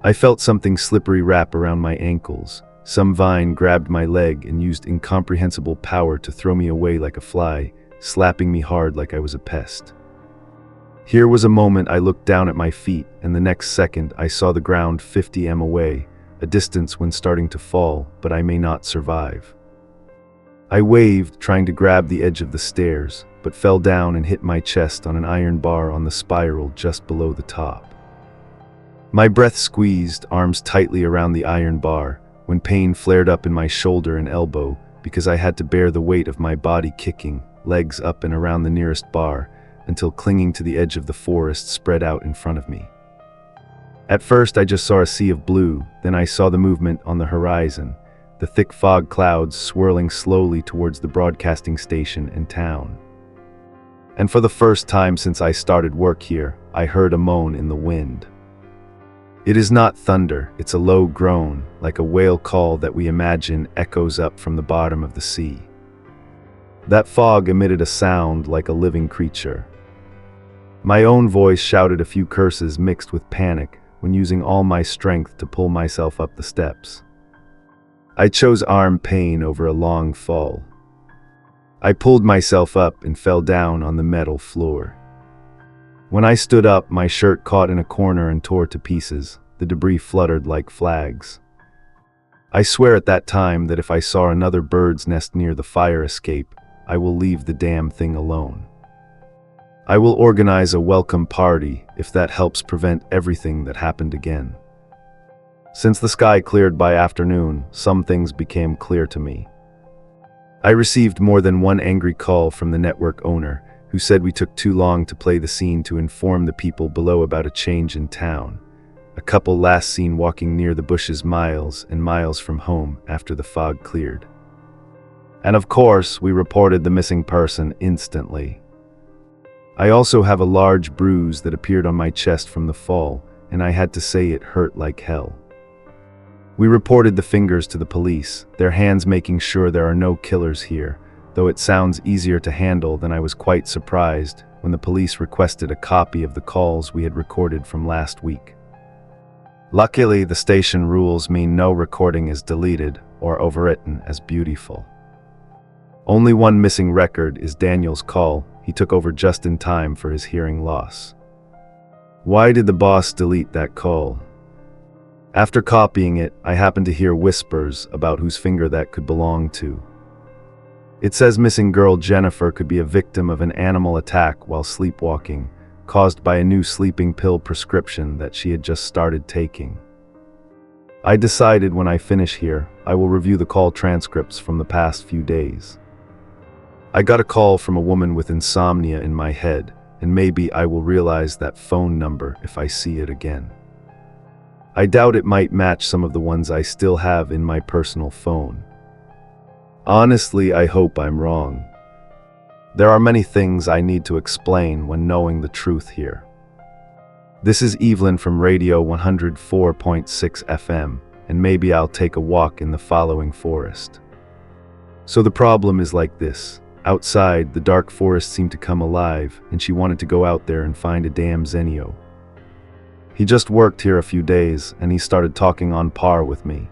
I felt something slippery wrap around my ankles. Some vine grabbed my leg and used incomprehensible power to throw me away like a fly, slapping me hard like I was a pest. Here was a moment I looked down at my feet, and the next second I saw the ground 50 m away, a distance when starting to fall, but I may not survive. I waved, trying to grab the edge of the stairs, but fell down and hit my chest on an iron bar on the spiral just below the top. My breath squeezed, arms tightly around the iron bar, when pain flared up in my shoulder and elbow because I had to bear the weight of my body kicking, legs up and around the nearest bar, until clinging to the edge of the forest spread out in front of me. At first I just saw a sea of blue, then I saw the movement on the horizon, the thick fog clouds swirling slowly towards the broadcasting station and town. And for the first time since I started work here, I heard a moan in the wind. It is not thunder, it's a low groan, like a whale call that we imagine echoes up from the bottom of the sea. That fog emitted a sound like a living creature. My own voice shouted a few curses mixed with panic when using all my strength to pull myself up the steps. I chose arm pain over a long fall. I pulled myself up and fell down on the metal floor. When I stood up, my shirt caught in a corner and tore to pieces. The debris fluttered like flags. I swear at that time that if I saw another bird's nest near the fire escape, I will leave the damn thing alone. I will organize a welcome party if that helps prevent everything that happened again. Since the sky cleared by afternoon, some things became clear to me. I received more than one angry call from the network owner, who said we took too long to play the scene to inform the people below about a change in town. A couple last seen walking near the bushes miles and miles from home after the fog cleared. And of course, we reported the missing person instantly. I also have a large bruise that appeared on my chest from the fall, and I had to say it hurt like hell. We reported the fingers to the police, their hands making sure there are no killers here, though it sounds easier to handle than I was quite surprised when the police requested a copy of the calls we had recorded from last week. Luckily, the station rules mean no recording is deleted or overwritten as beautiful. Only one missing record is Daniel's call. He took over just in time for his hearing loss. Why did the boss delete that call? After copying it, I happened to hear whispers about whose finger that could belong to. It says missing girl Jennifer could be a victim of an animal attack while sleepwalking, caused by a new sleeping pill prescription that she had just started taking. I decided when I finish here, I will review the call transcripts from the past few days. I got a call from a woman with insomnia in my head, and maybe I will realize that phone number if I see it again. I doubt it might match some of the ones I still have in my personal phone. Honestly, I hope I'm wrong. There are many things I need to explain when knowing the truth here. This is Evelyn from Radio 104.6 FM, and maybe I'll take a walk in the following forest. So the problem is like this. Outside, the dark forest seemed to come alive, and she wanted to go out there and find a damn Zenio. He just worked here a few days, and he started talking on par with me.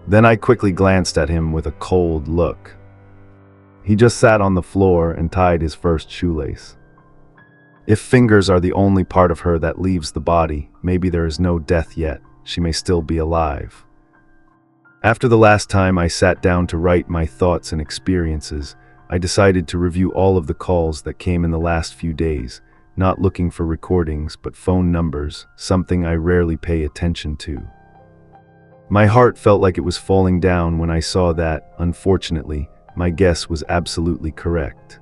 Then I quickly glanced at him with a cold look. He just sat on the floor and tied his first shoelace. If fingers are the only part of her that leaves the body, maybe there is no death yet. She may still be alive. After the last time I sat down to write my thoughts and experiences, I decided to review all of the calls that came in the last few days, not looking for recordings but phone numbers, something I rarely pay attention to. My heart felt like it was falling down when I saw that, unfortunately, my guess was absolutely correct.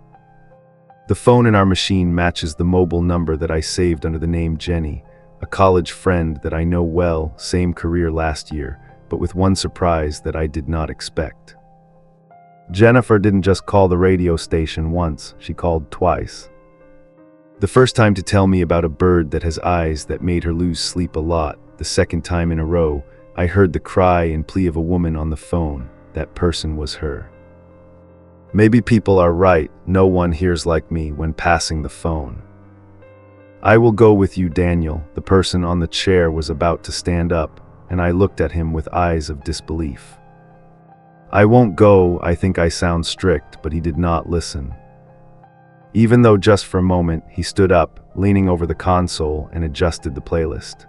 The phone in our machine matches the mobile number that I saved under the name Jenny, a college friend that I know well, same career last year, but with one surprise that I did not expect. Jennifer didn't just call the radio station once, she called twice. The first time to tell me about a bird that has eyes that made her lose sleep a lot. The second time in a row, I heard the cry and plea of a woman on the phone. That person was her. Maybe people are right, no one hears like me when passing the phone. I will go with you, Daniel. The person on the chair was about to stand up, and I looked at him with eyes of disbelief. I won't go, I think I sound strict, but he did not listen. Even though just for a moment, he stood up, leaning over the console and adjusted the playlist.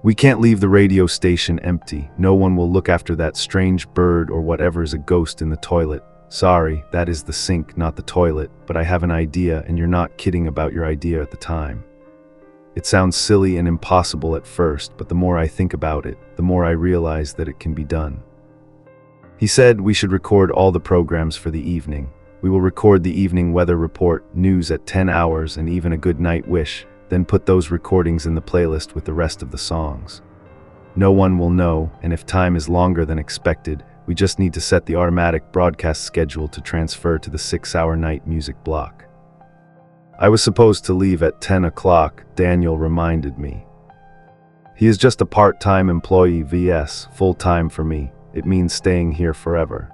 We can't leave the radio station empty. No one will look after that strange bird or whatever is a ghost in the toilet. Sorry, that is the sink, not the toilet, but I have an idea and you're not kidding about your idea at the time. It sounds silly and impossible at first, but the more I think about it, the more I realize that it can be done. He said we should record all the programs for the evening. We will record the evening weather report, news at 10 hours, and even a good night wish, then put those recordings in the playlist with the rest of the songs. No one will know, and if time is longer than expected, we just need to set the automatic broadcast schedule to transfer to the 6-hour night music block. I was supposed to leave at 10 o'clock, Daniel reminded me. He is just a part-time employee vs. full-time for me. It means staying here forever.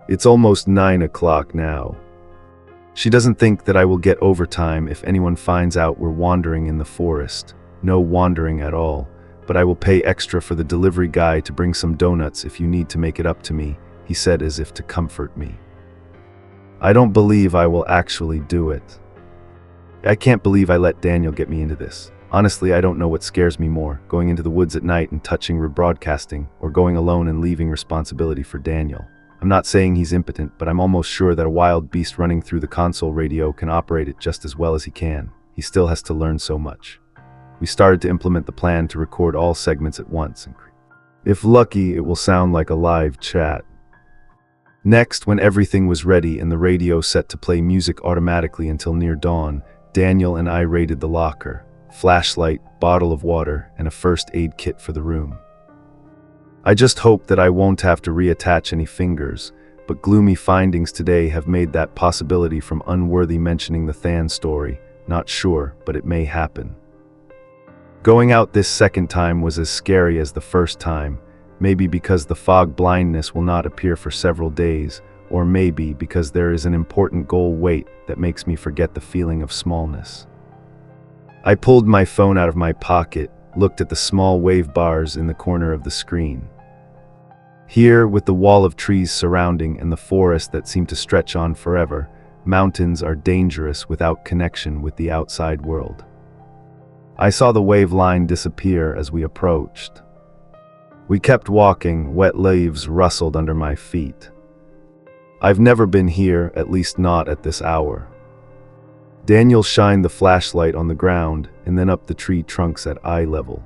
It's almost 9 o'clock now. She doesn't think that I will get overtime if anyone finds out we're wandering in the forest. No wandering at all. But I will pay extra for the delivery guy to bring some donuts if you need to make it up to me, he said as if to comfort me. I don't believe I will actually do it. I can't believe I let Daniel get me into this. Honestly, I don't know what scares me more, going into the woods at night and touching rebroadcasting, or going alone and leaving responsibility for Daniel. I'm not saying he's impotent, but I'm almost sure that a wild beast running through the console radio can operate it just as well as he can. He still has to learn so much. We started to implement the plan to record all segments at once. If lucky, it will sound like a live chat. Next, when everything was ready and the radio set to play music automatically until near dawn, Daniel and I raided the locker. Flashlight, bottle of water, and a first aid kit for the room. I just hope that I won't have to reattach any fingers, but gloomy findings today have made that possibility from unworthy mentioning the Than story. Not sure, but it may happen. Going out this second time was as scary as the first time, maybe because the fog blindness will not appear for several days, or maybe because there is an important goal wait that makes me forget the feeling of smallness. I pulled my phone out of my pocket, looked at the small wave bars in the corner of the screen. Here, with the wall of trees surrounding and the forest that seemed to stretch on forever, mountains are dangerous without connection with the outside world. I saw the wave line disappear as we approached. We kept walking, wet leaves rustled under my feet. I've never been here, at least not at this hour. Daniel shined the flashlight on the ground and then up the tree trunks at eye level.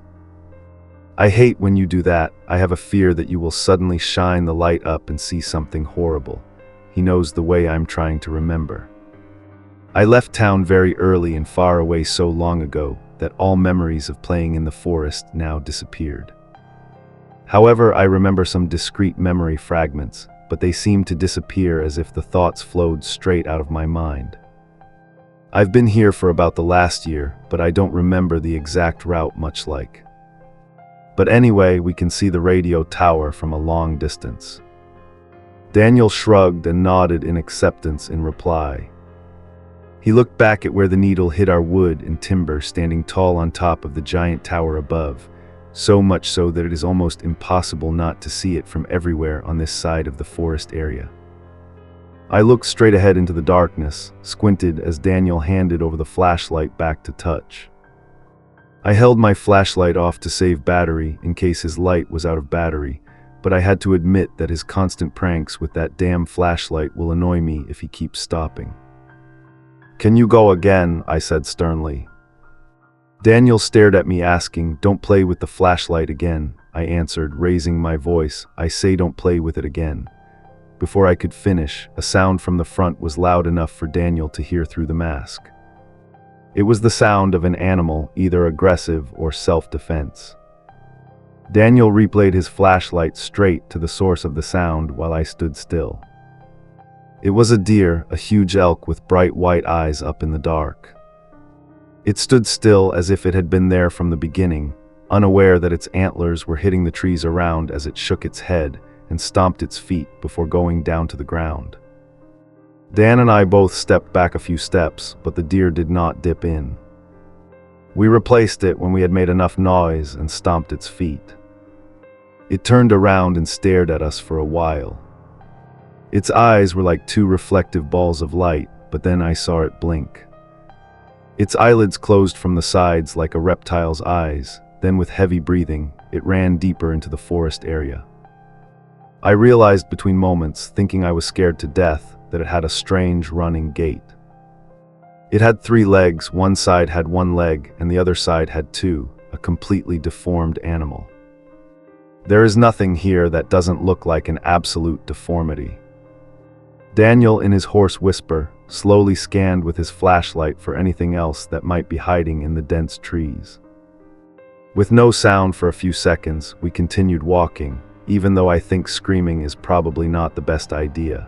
I hate when you do that. I have a fear that you will suddenly shine the light up and see something horrible. He knows the way I'm trying to remember. I left town very early and far away so long ago that all memories of playing in the forest now disappeared. However, I remember some discrete memory fragments, but they seem to disappear as if the thoughts flowed straight out of my mind. I've been here for about the last year, but I don't remember the exact route much like. But anyway, we can see the radio tower from a long distance. Daniel shrugged and nodded in acceptance in reply. He looked back at where the needle hit our wood and timber standing tall on top of the giant tower above, so much so that it is almost impossible not to see it from everywhere on this side of the forest area. I looked straight ahead into the darkness, squinted as Daniel handed over the flashlight back to touch. I held my flashlight off to save battery in case his light was out of battery, but I had to admit that his constant pranks with that damn flashlight will annoy me if he keeps stopping. "Can you go again?" I said sternly. Daniel stared at me asking, "Don't play with the flashlight again," I answered, raising my voice. "I say don't play with it again." Before I could finish, a sound from the front was loud enough for Daniel to hear through the mask. It was the sound of an animal, either aggressive or self-defense. Daniel replayed his flashlight straight to the source of the sound while I stood still. It was a deer, a huge elk with bright white eyes up in the dark. It stood still as if it had been there from the beginning, unaware that its antlers were hitting the trees around as it shook its head and stomped its feet before going down to the ground. Dan and I both stepped back a few steps, but the deer did not dip in. We replaced it when we had made enough noise and stomped its feet. It turned around and stared at us for a while. Its eyes were like two reflective balls of light, but then I saw it blink. Its eyelids closed from the sides like a reptile's eyes, then with heavy breathing, it ran deeper into the forest area. I realized between moments, thinking I was scared to death, that it had a strange running gait. It had 3 legs, one side had 1 leg and the other side had 2, a completely deformed animal. There is nothing here that doesn't look like an absolute deformity. Daniel, in his hoarse whisper, slowly scanned with his flashlight for anything else that might be hiding in the dense trees. With no sound for a few seconds, we continued walking, even though I think screaming is probably not the best idea.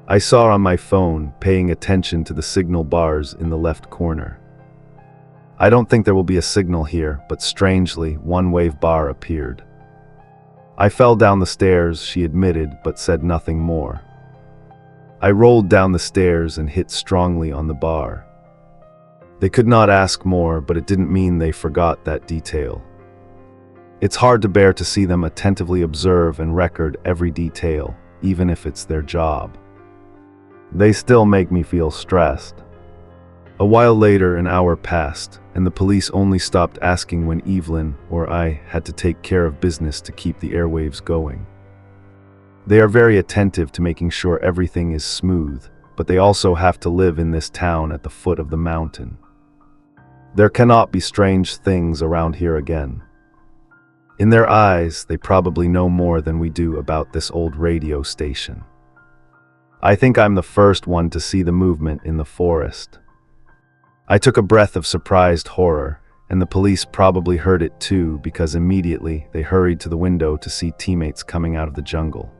I saw on my phone, paying attention to the signal bars in the left corner. I don't think there will be a signal here, but strangely, one wave bar appeared. I fell down the stairs, she admitted, but said nothing more. I rolled down the stairs and hit strongly on the bar. They could not ask more, but it didn't mean they forgot that detail. It's hard to bear to see them attentively observe and record every detail, even if it's their job. They still make me feel stressed. A while later, an hour passed, and the police only stopped asking when Evelyn or I had to take care of business to keep the airwaves going. They are very attentive to making sure everything is smooth, but they also have to live in this town at the foot of the mountain. There cannot be strange things around here again. In their eyes, they probably know more than we do about this old radio station. I think I'm the first one to see the movement in the forest. I took a breath of surprised horror, and the police probably heard it too because immediately they hurried to the window to see teammates coming out of the jungle.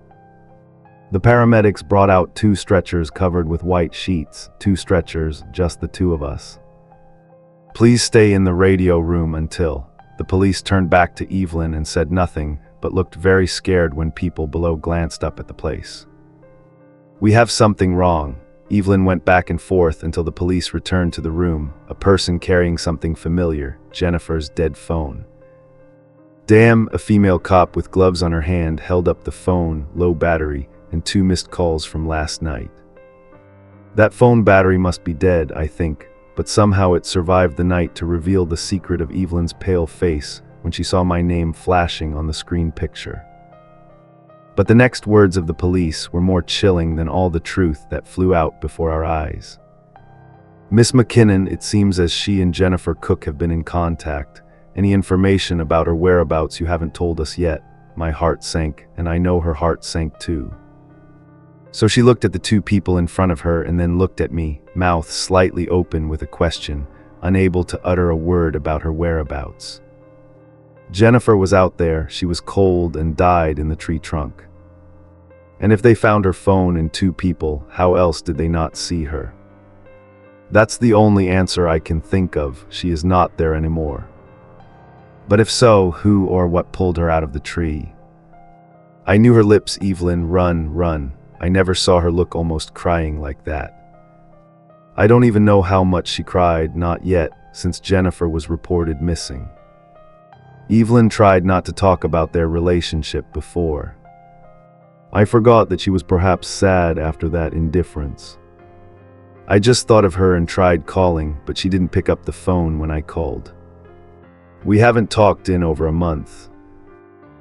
The paramedics brought out 2 stretchers covered with white sheets, 2 stretchers, just the 2 of us. "Please stay in the radio room until..." The police turned back to Evelyn and said nothing, but looked very scared when people below glanced up at the place. "We have something wrong." Evelyn went back and forth until the police returned to the room, a person carrying something familiar, Jennifer's dead phone. Damn, a female cop with gloves on her hand held up the phone, low battery, and 2 missed calls from last night. That phone battery must be dead, I think, but somehow it survived the night to reveal the secret of Evelyn's pale face when she saw my name flashing on the screen picture. But the next words of the police were more chilling than all the truth that flew out before our eyes. Miss McKinnon, it seems as she and Jennifer Cook have been in contact. Any information about her whereabouts you haven't told us yet? My heart sank, and I know her heart sank too. So she looked at the 2 people in front of her and then looked at me, mouth slightly open with a question, unable to utter a word about her whereabouts. Jennifer was out there, she was cold and died in the tree trunk. And if they found her phone and 2 people, how else did they not see her? That's the only answer I can think of. She is not there anymore. But if so, who or what pulled her out of the tree? I knew her lips, Evelyn, run, run. I never saw her look almost crying like that. I don't even know how much she cried, not yet, since Jennifer was reported missing. Evelyn tried not to talk about their relationship before. I forgot that she was perhaps sad after that indifference. I just thought of her and tried calling, but she didn't pick up the phone when I called. We haven't talked in over a month.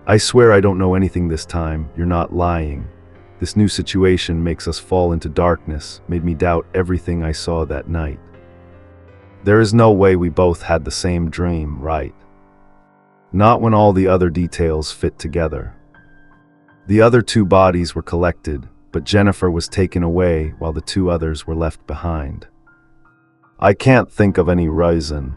I swear I don't know anything this time. You're not lying. This new situation makes us fall into darkness, made me doubt everything I saw that night. There is no way we both had the same dream, right? Not when all the other details fit together. The other 2 bodies were collected, but Jennifer was taken away while the 2 others were left behind. I can't think of any reason.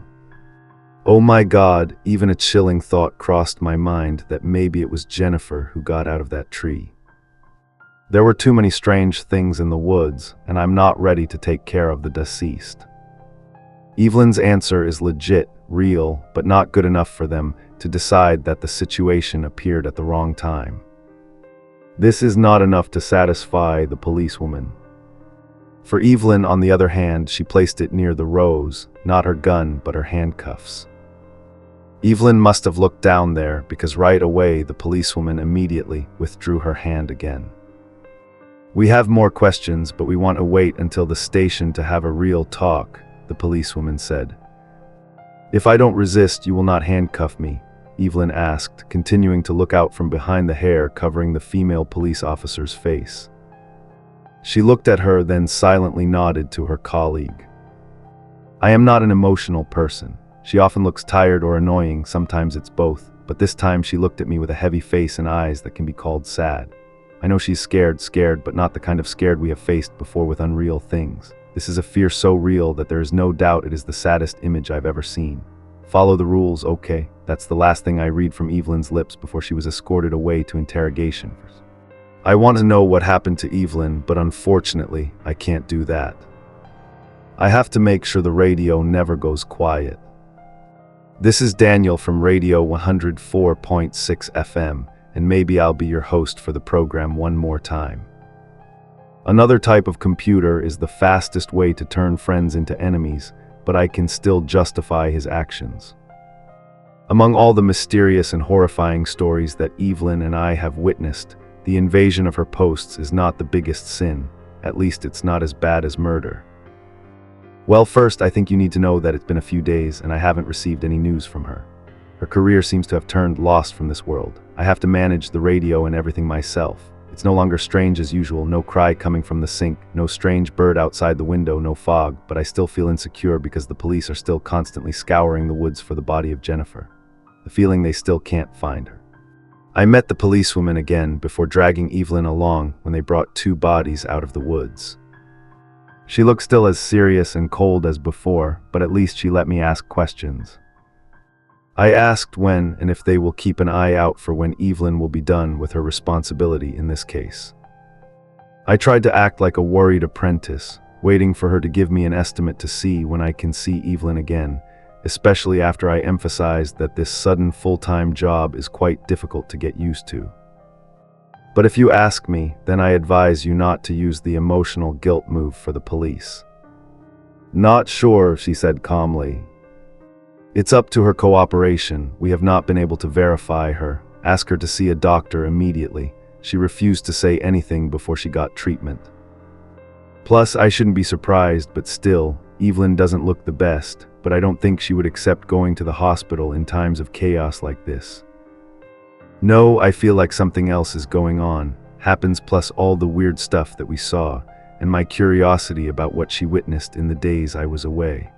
Oh my God, even a chilling thought crossed my mind that maybe it was Jennifer who got out of that tree. There were too many strange things in the woods, and I'm not ready to take care of the deceased. Evelyn's answer is legit, real, but not good enough for them to decide that the situation appeared at the wrong time. This is not enough to satisfy the policewoman. For Evelyn, on the other hand, she placed it near the rose, not her gun, but her handcuffs. Evelyn must have looked down there because right away the policewoman immediately withdrew her hand again. We have more questions, but we want to wait until the station to have a real talk, the policewoman said. If I don't resist, you will not handcuff me, Evelyn asked, continuing to look out from behind the hair covering the female police officer's face. She looked at her, then silently nodded to her colleague. I am not an emotional person. She often looks tired or annoying, sometimes it's both, but this time she looked at me with a heavy face and eyes that can be called sad. I know she's scared, but not the kind of scared we have faced before with unreal things. This is a fear so real that there is no doubt it is the saddest image I've ever seen. Follow the rules, okay? That's the last thing I read from Evelyn's lips before she was escorted away to interrogation. I want to know what happened to Evelyn, but unfortunately, I can't do that. I have to make sure the radio never goes quiet. This is Daniel from Radio 104.6 FM, and maybe I'll be your host for the program one more time. Another type of computer is the fastest way to turn friends into enemies, but I can still justify his actions. Among all the mysterious and horrifying stories that Evelyn and I have witnessed, the invasion of her posts is not the biggest sin. At least it's not as bad as murder. Well, first, I think you need to know that it's been a few days and I haven't received any news from her. Her career seems to have turned lost from this world. I have to manage the radio and everything myself. It's no longer strange as usual, no cry coming from the sink, no strange bird outside the window, no fog, but I still feel insecure because the police are still constantly scouring the woods for the body of Jennifer. The feeling they still can't find her. I met the policewoman again before dragging Evelyn along when they brought 2 bodies out of the woods. She looked still as serious and cold as before, but at least she let me ask questions. I asked when and if they will keep an eye out for when Evelyn will be done with her responsibility in this case. I tried to act like a worried apprentice, waiting for her to give me an estimate to see when I can see Evelyn again, especially after I emphasized that this sudden full-time job is quite difficult to get used to. But if you ask me, then I advise you not to use the emotional guilt move for the police. Not sure, she said calmly. It's up to her cooperation. We have not been able to verify her. Ask her to see a doctor immediately. She refused to say anything before she got treatment. Plus, I shouldn't be surprised, but still, Evelyn doesn't look the best, but I don't think she would accept going to the hospital in times of chaos like this. No, I feel like something else is going on. Happens plus all the weird stuff that we saw, and my curiosity about what she witnessed in the days I was away.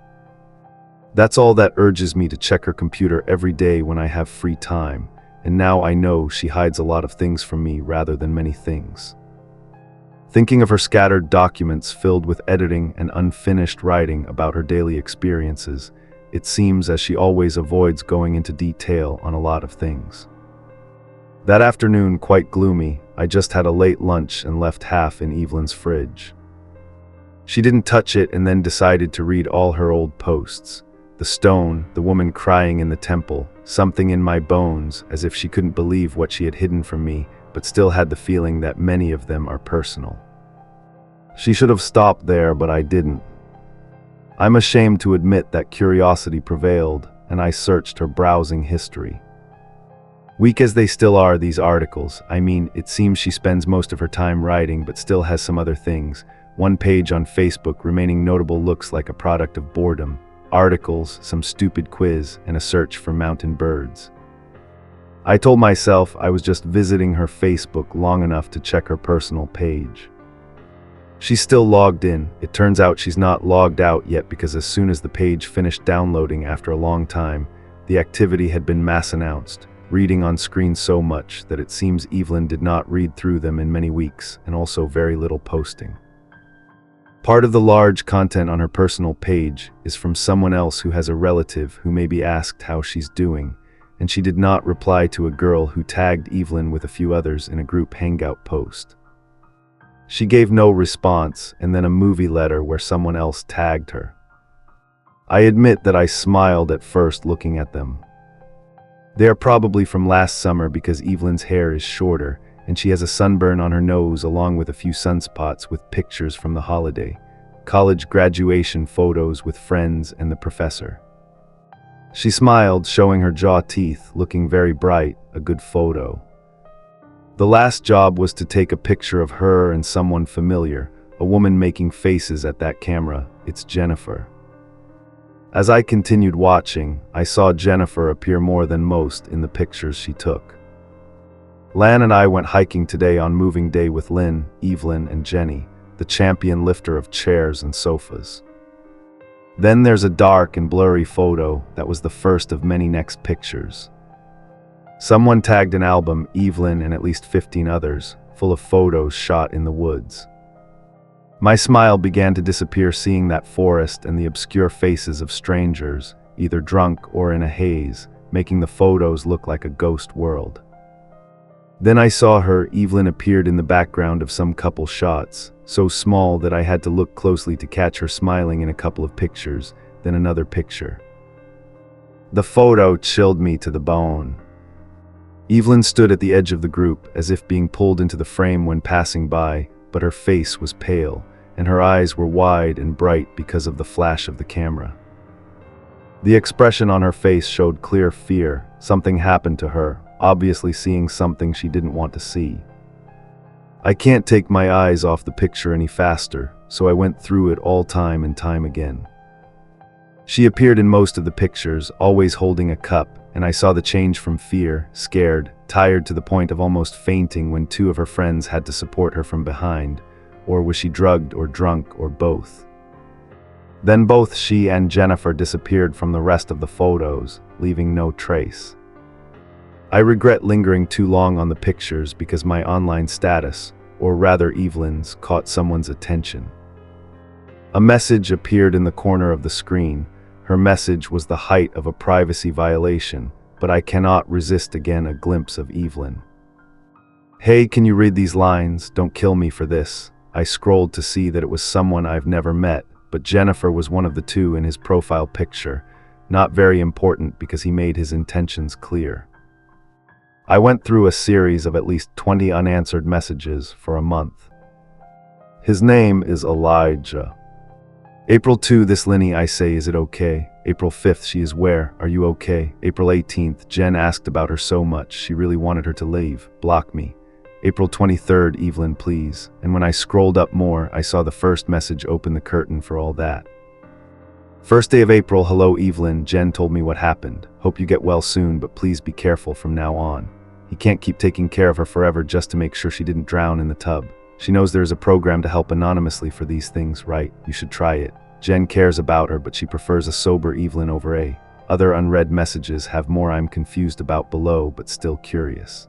That's all that urges me to check her computer every day when I have free time, and now I know she hides a lot of things from me rather than many things. Thinking of her scattered documents filled with editing and unfinished writing about her daily experiences, it seems as she always avoids going into detail on a lot of things. That afternoon, quite gloomy, I just had a late lunch and left half in Evelyn's fridge. She didn't touch it and then decided to read all her old posts. The stone, the woman crying in the temple, something in my bones, as if she couldn't believe what she had hidden from me, but still had the feeling that many of them are personal. She should have stopped there, but I didn't. I'm ashamed to admit that curiosity prevailed, and I searched her browsing history. Weak as they still are, these articles, I mean, it seems she spends most of her time writing but still has some other things. One page on Facebook remaining notable looks like a product of boredom. Articles, some stupid quiz, and a search for mountain birds. I told myself I was just visiting her Facebook long enough to check her personal page. She's still logged in. It turns out she's not logged out yet because as soon as the page finished downloading after a long time, the activity had been mass announced, reading on screen so much that it seems Evelyn did not read through them in many weeks, and also very little posting. Part of the large content on her personal page is from someone else who has a relative who may be asked how she's doing, and she did not reply to a girl who tagged Evelyn with a few others in a group hangout post. She gave no response, and then a movie letter where someone else tagged her. I admit that I smiled at first looking at them. They are probably from last summer because Evelyn's hair is shorter, and she has a sunburn on her nose along with a few sunspots with pictures from the holiday, college graduation photos with friends and the professor. She smiled, showing her jaw teeth, looking very bright, a good photo. The last job was to take a picture of her and someone familiar, a woman making faces at that camera. It's Jennifer. As I continued watching, I saw Jennifer appear more than most in the pictures she took. Lan and I went hiking today on moving day with Lynn, Evelyn, and Jenny, the champion lifter of chairs and sofas. Then there's a dark and blurry photo that was the first of many next pictures. Someone tagged an album, Evelyn and at least 15 others, full of photos shot in the woods. My smile began to disappear seeing that forest and the obscure faces of strangers, either drunk or in a haze, making the photos look like a ghost world. Then I saw her. Evelyn appeared in the background of some couple shots, so small that I had to look closely to catch her smiling in a couple of pictures, then another picture. The photo chilled me to the bone. Evelyn stood at the edge of the group, as if being pulled into the frame when passing by, but her face was pale, and her eyes were wide and bright because of the flash of the camera. The expression on her face showed clear fear. Something happened to her, obviously seeing something she didn't want to see. I can't take my eyes off the picture any faster, so I went through it all time and time again. She appeared in most of the pictures, always holding a cup, and I saw the change from fear, scared, tired to the point of almost fainting when two of her friends had to support her from behind, or was she drugged or drunk or both? Then both she and Jennifer disappeared from the rest of the photos, leaving no trace. I regret lingering too long on the pictures because my online status, or rather Evelyn's, caught someone's attention. A message appeared in the corner of the screen. Her message was the height of a privacy violation, but I cannot resist again a glimpse of Evelyn. "Hey, can you read these lines? Don't kill me for this." I scrolled to see that it was someone I've never met, but Jennifer was one of the two in his profile picture. Not very important because he made his intentions clear. I went through a series of at least 20 unanswered messages for a month. His name is Elijah. April 2, this Linny, I say, is it okay? April 5th, she is where? Are you okay? April 18th, Jen asked about her so much, she really wanted her to leave. Block me. April 23rd, Evelyn, please. And when I scrolled up more, I saw the first message open the curtain for all that. First day of April, hello Evelyn, Jen told me what happened. Hope you get well soon, but please be careful from now on. He can't keep taking care of her forever just to make sure she didn't drown in the tub. She knows there is a program to help anonymously for these things, right? You should try it. Jen cares about her, but she prefers a sober Evelyn over a. Other unread messages have more I'm confused about below, but still curious.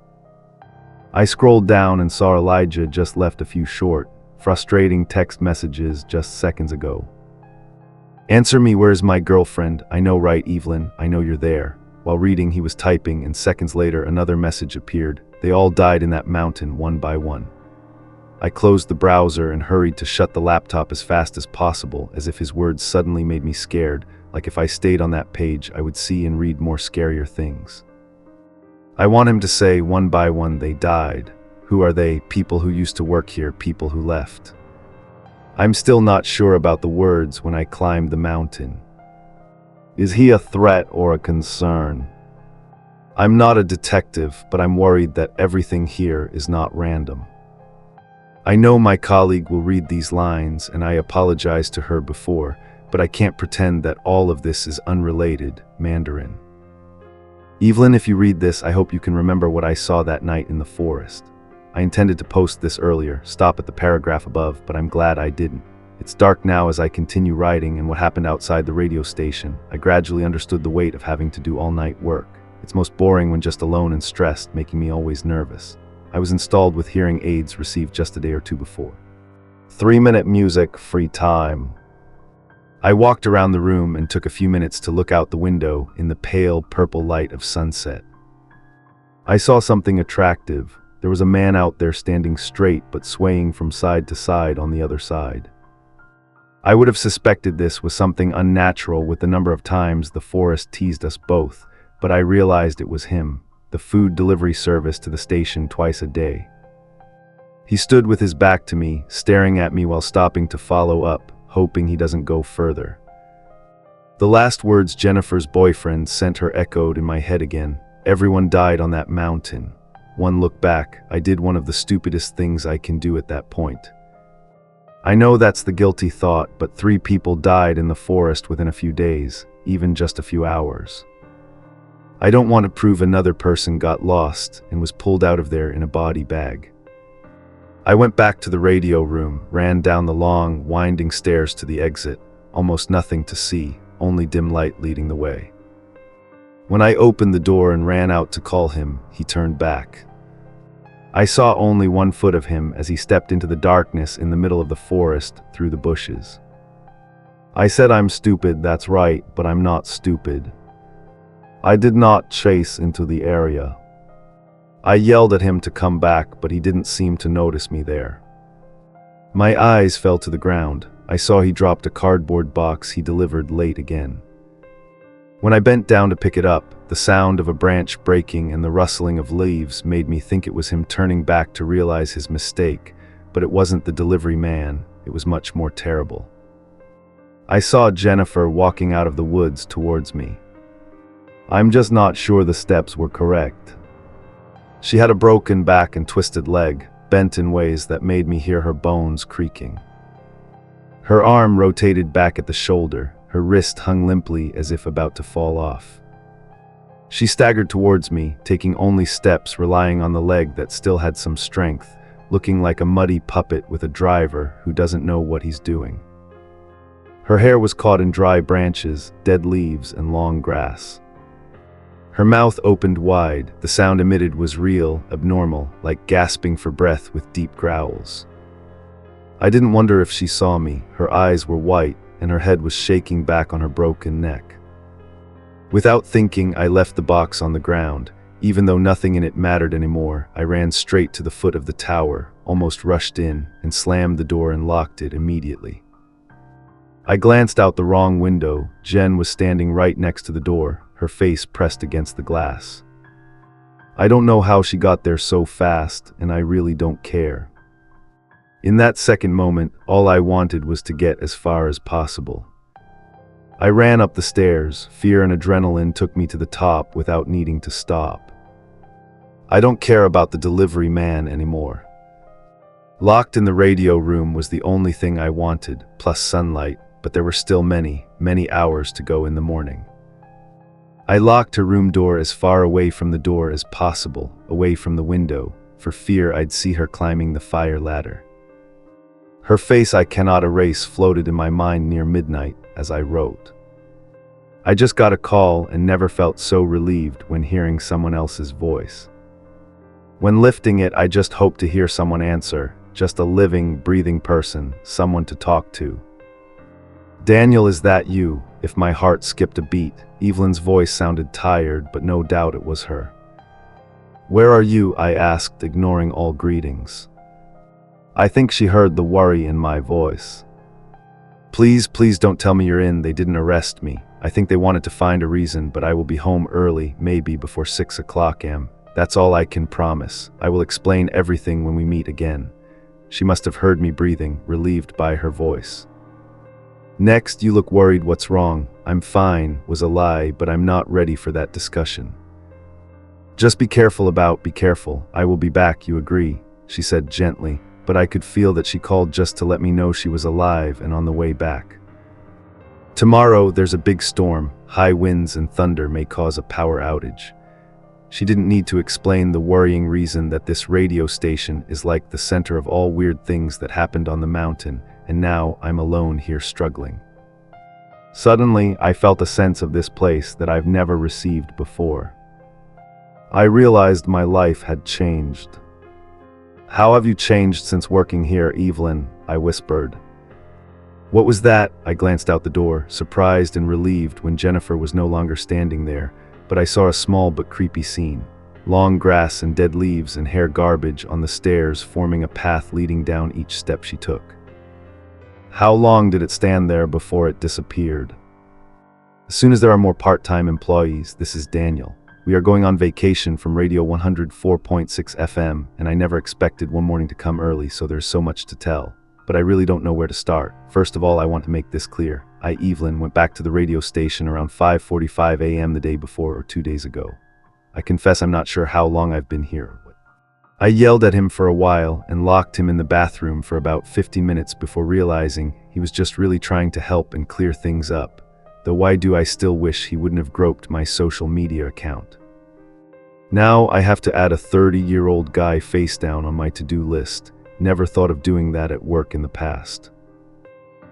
I scrolled down and saw Elijah just left a few short, frustrating text messages just seconds ago. Answer me, where's my girlfriend? I know, right, Evelyn? I know you're there. While reading, he was typing, and seconds later another message appeared. They all died in that mountain, one by one. I closed the browser and hurried to shut the laptop as fast as possible, as if his words suddenly made me scared, like if I stayed on that page, I would see and read more scarier things. I want him to say, one by one they died. Who are they? People who used to work here, people who left. I'm still not sure about the words when I climbed the mountain. Is he a threat or a concern? I'm not a detective, but I'm worried that everything here is not random. I know my colleague will read these lines, and I apologized to her before, but I can't pretend that all of this is unrelated. Mandarin. Evelyn, if you read this, I hope you can remember what I saw that night in the forest. I intended to post this earlier, stop at the paragraph above, but I'm glad I didn't. It's dark now as I continue writing, and what happened outside the radio station, I gradually understood the weight of having to do all-night work. It's most boring when just alone and stressed, making me always nervous. I was installed with hearing aids received just a day or two before. 3-minute music, free time. I walked around the room and took a few minutes to look out the window in the pale purple light of sunset. I saw something attractive. There was a man out there standing straight but swaying from side to side on the other side. I would have suspected this was something unnatural with the number of times the forest teased us both, but I realized it was him. The food delivery service to the station twice a day. He stood with his back to me, staring at me while stopping to follow up, hoping he doesn't go further. The last words Jennifer's boyfriend sent her echoed in my head again. Everyone died on that mountain. One look back, I did one of the stupidest things I can do at that point. I know that's the guilty thought, but 3 people died in the forest within a few days, even just a few hours. I don't want to prove another person got lost and was pulled out of there in a body bag. I went back to the radio room, ran down the long, winding stairs to the exit. Almost nothing to see, only dim light leading the way. When I opened the door and ran out to call him, he turned back. I saw only 1 foot of him as he stepped into the darkness in the middle of the forest through the bushes. I said I'm stupid, that's right, but I'm not stupid. I did not chase into the area. I yelled at him to come back, but he didn't seem to notice me there. My eyes fell to the ground. I saw he dropped a cardboard box he delivered late again. When I bent down to pick it up, the sound of a branch breaking and the rustling of leaves made me think it was him turning back to realize his mistake, but it wasn't the delivery man. It was much more terrible. I saw Jennifer walking out of the woods towards me. I'm just not sure the steps were correct. She had a broken back and twisted leg, bent in ways that made me hear her bones creaking. Her arm rotated back at the shoulder, her wrist hung limply as if about to fall off. She staggered towards me, taking only steps, relying on the leg that still had some strength, looking like a muddy puppet with a driver who doesn't know what he's doing. Her hair was caught in dry branches, dead leaves, and long grass. Her mouth opened wide. The sound emitted was real, abnormal, like gasping for breath with deep growls. I didn't wonder if she saw me. Her eyes were white, and her head was shaking back on her broken neck. Without thinking, I left the box on the ground. Even though nothing in it mattered anymore, I ran straight to the foot of the tower, almost rushed in, and slammed the door and locked it immediately. I glanced out the wrong window. Jen was standing right next to the door, her face pressed against the glass. I don't know how she got there so fast, and I really don't care. In that second moment, all I wanted was to get as far as possible. I ran up the stairs. Fear and adrenaline took me to the top without needing to stop. I don't care about the delivery man anymore. Locked in the radio room was the only thing I wanted, plus sunlight, but there were still many, many hours to go in the morning. I locked her room door as far away from the door as possible, away from the window, for fear I'd see her climbing the fire ladder. Her face I cannot erase floated in my mind near midnight as I wrote. I just got a call and never felt so relieved when hearing someone else's voice. When lifting it, I just hoped to hear someone answer, just a living, breathing person, someone to talk to. "Daniel, is that you?" If my heart skipped a beat, Evelyn's voice sounded tired, but no doubt it was her. "Where are you?" I asked, ignoring all greetings. I think she heard the worry in my voice. Please don't tell me you're in. They didn't arrest me. I think they wanted to find a reason, but I will be home early, maybe before 6 o'clock am. That's all I can promise. I will explain everything when we meet again." She must have heard me breathing, relieved by her voice. "Next, you look worried. What's wrong?" "I'm fine," was a lie, but I'm not ready for that discussion. "Just be careful. I will be back, you agree?" she said gently, but I could feel that she called just to let me know she was alive and on the way back. "Tomorrow, there's a big storm. High winds and thunder may cause a power outage." She didn't need to explain the worrying reason that this radio station is like the center of all weird things that happened on the mountain, and now I'm alone here struggling. Suddenly, I felt a sense of this place that I've never received before. I realized my life had changed. "How have you changed since working here, Evelyn?" I whispered. "What was that?" I glanced out the door, surprised and relieved when Jennifer was no longer standing there, but I saw a small but creepy scene. Long grass and dead leaves and hair garbage on the stairs forming a path leading down each step she took. How long did it stand there before it disappeared? "As soon as there are more part-time employees, this is Daniel. We are going on vacation from Radio 104.6 FM, and I never expected one morning to come early, so there's so much to tell. But I really don't know where to start. First of all, I want to make this clear. I, Evelyn, went back to the radio station around 5:45 a.m. the day before or 2 days ago. I confess I'm not sure how long I've been here." I yelled at him for a while and locked him in the bathroom for about 50 minutes before realizing he was just really trying to help and clear things up. Though why do I still wish he wouldn't have groped my social media account. Now I have to add a 30-year-old guy face down on my to-do list. Never thought of doing that at work in the past.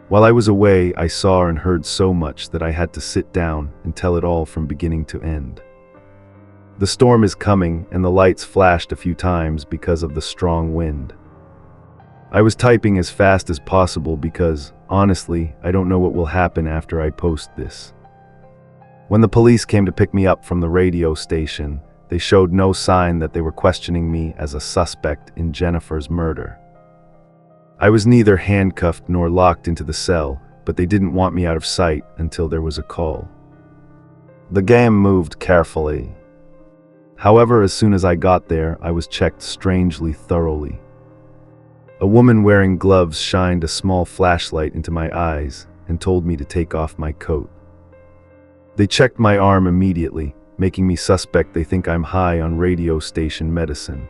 While I was away, I saw and heard so much that I had to sit down and tell it all from beginning to end. The storm is coming, and the lights flashed a few times because of the strong wind. I was typing as fast as possible because, honestly, I don't know what will happen after I post this. When the police came to pick me up from the radio station, they showed no sign that they were questioning me as a suspect in Jennifer's murder. I was neither handcuffed nor locked into the cell, but they didn't want me out of sight until there was a call. The game moved carefully. However, as soon as I got there, I was checked strangely thoroughly. A woman wearing gloves shined a small flashlight into my eyes and told me to take off my coat. They checked my arm immediately, making me suspect they think I'm high on radio station medicine,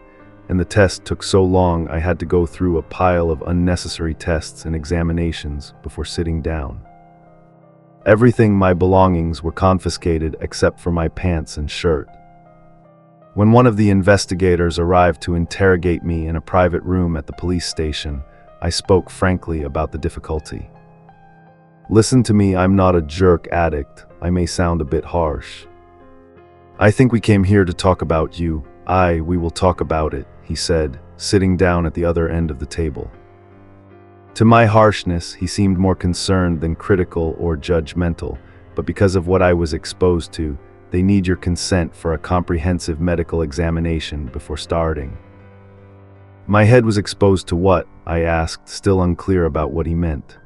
and the test took so long I had to go through a pile of unnecessary tests and examinations before sitting down. Everything, my belongings, were confiscated except for my pants and shirt. When one of the investigators arrived to interrogate me in a private room at the police station, I spoke frankly about the difficulty. "Listen to me, I'm not a jerk addict. I may sound a bit harsh. I think we came here to talk about you. We will talk about it," he said, sitting down at the other end of the table. To my harshness, he seemed more concerned than critical or judgmental, but because of what I was exposed to, they need your consent for a comprehensive medical examination before starting. My head was exposed to what? I asked, still unclear about what he meant.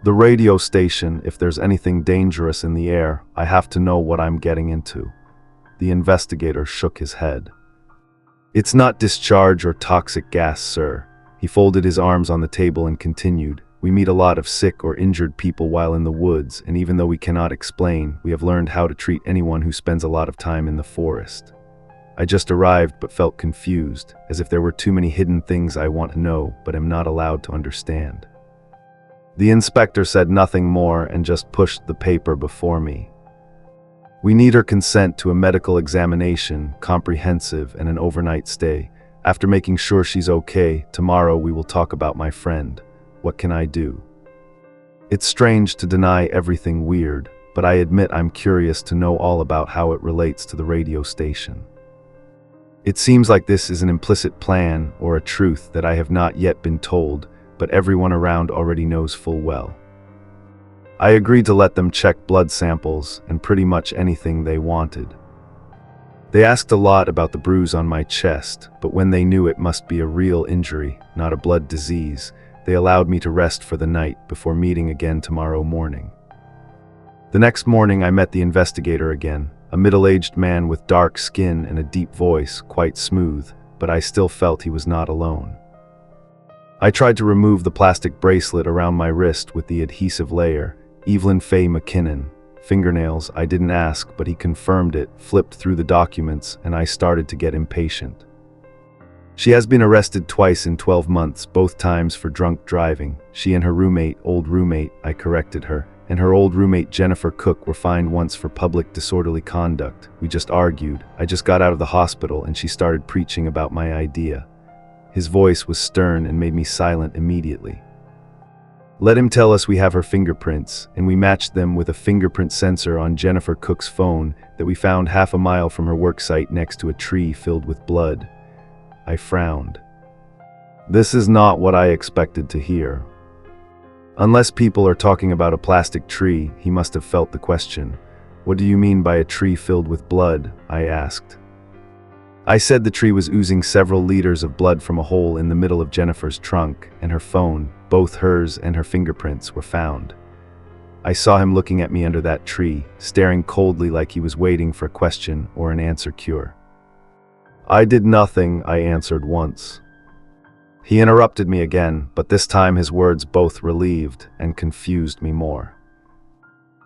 The radio station. If there's anything dangerous in the air, I have to know what I'm getting into. The investigator shook his head. "It's not discharge or toxic gas, sir." He folded his arms on the table and continued, We meet a lot of sick or injured people while in the woods, and even though we cannot explain, we have learned how to treat anyone who spends a lot of time in the forest. I just arrived but felt confused, as if there were too many hidden things I want to know but am not allowed to understand. The inspector said nothing more and just pushed the paper before me. We need her consent to a medical examination, comprehensive, and an overnight stay. After making sure she's okay, tomorrow we will talk about my friend. What can I do? It's strange to deny everything weird, but I admit I'm curious to know all about how it relates to the radio station. It seems like this is an implicit plan or a truth that I have not yet been told, but everyone around already knows full well. I agreed to let them check blood samples and pretty much anything they wanted. They asked a lot about the bruise on my chest, but when they knew it must be a real injury, not a blood disease, they allowed me to rest for the night before meeting again tomorrow morning. The next morning I met the investigator again, a middle-aged man with dark skin and a deep voice, quite smooth, but I still felt he was not alone. I tried to remove the plastic bracelet around my wrist with the adhesive layer. Evelyn Faye McKinnon. Fingernails, I didn't ask, but he confirmed it, flipped through the documents, and I started to get impatient. She has been arrested twice in 12 months, both times for drunk driving. She and her old roommate, I corrected her, and her old roommate Jennifer Cook were fined once for public disorderly conduct. We just argued. I just got out of the hospital and she started preaching about my idea. His voice was stern and made me silent immediately. Let him tell us we have her fingerprints, and we matched them with a fingerprint sensor on Jennifer Cook's phone that we found half a mile from her worksite next to a tree filled with blood. I frowned. This is not what I expected to hear. Unless people are talking about a plastic tree, he must have felt the question. What do you mean by a tree filled with blood? I asked. I said the tree was oozing several liters of blood from a hole in the middle of Jennifer's trunk, and her phone, both hers and her fingerprints, were found. I saw him looking at me under that tree, staring coldly like he was waiting for a question or an answer cure. I did nothing, I answered once. He interrupted me again, but this time his words both relieved and confused me more.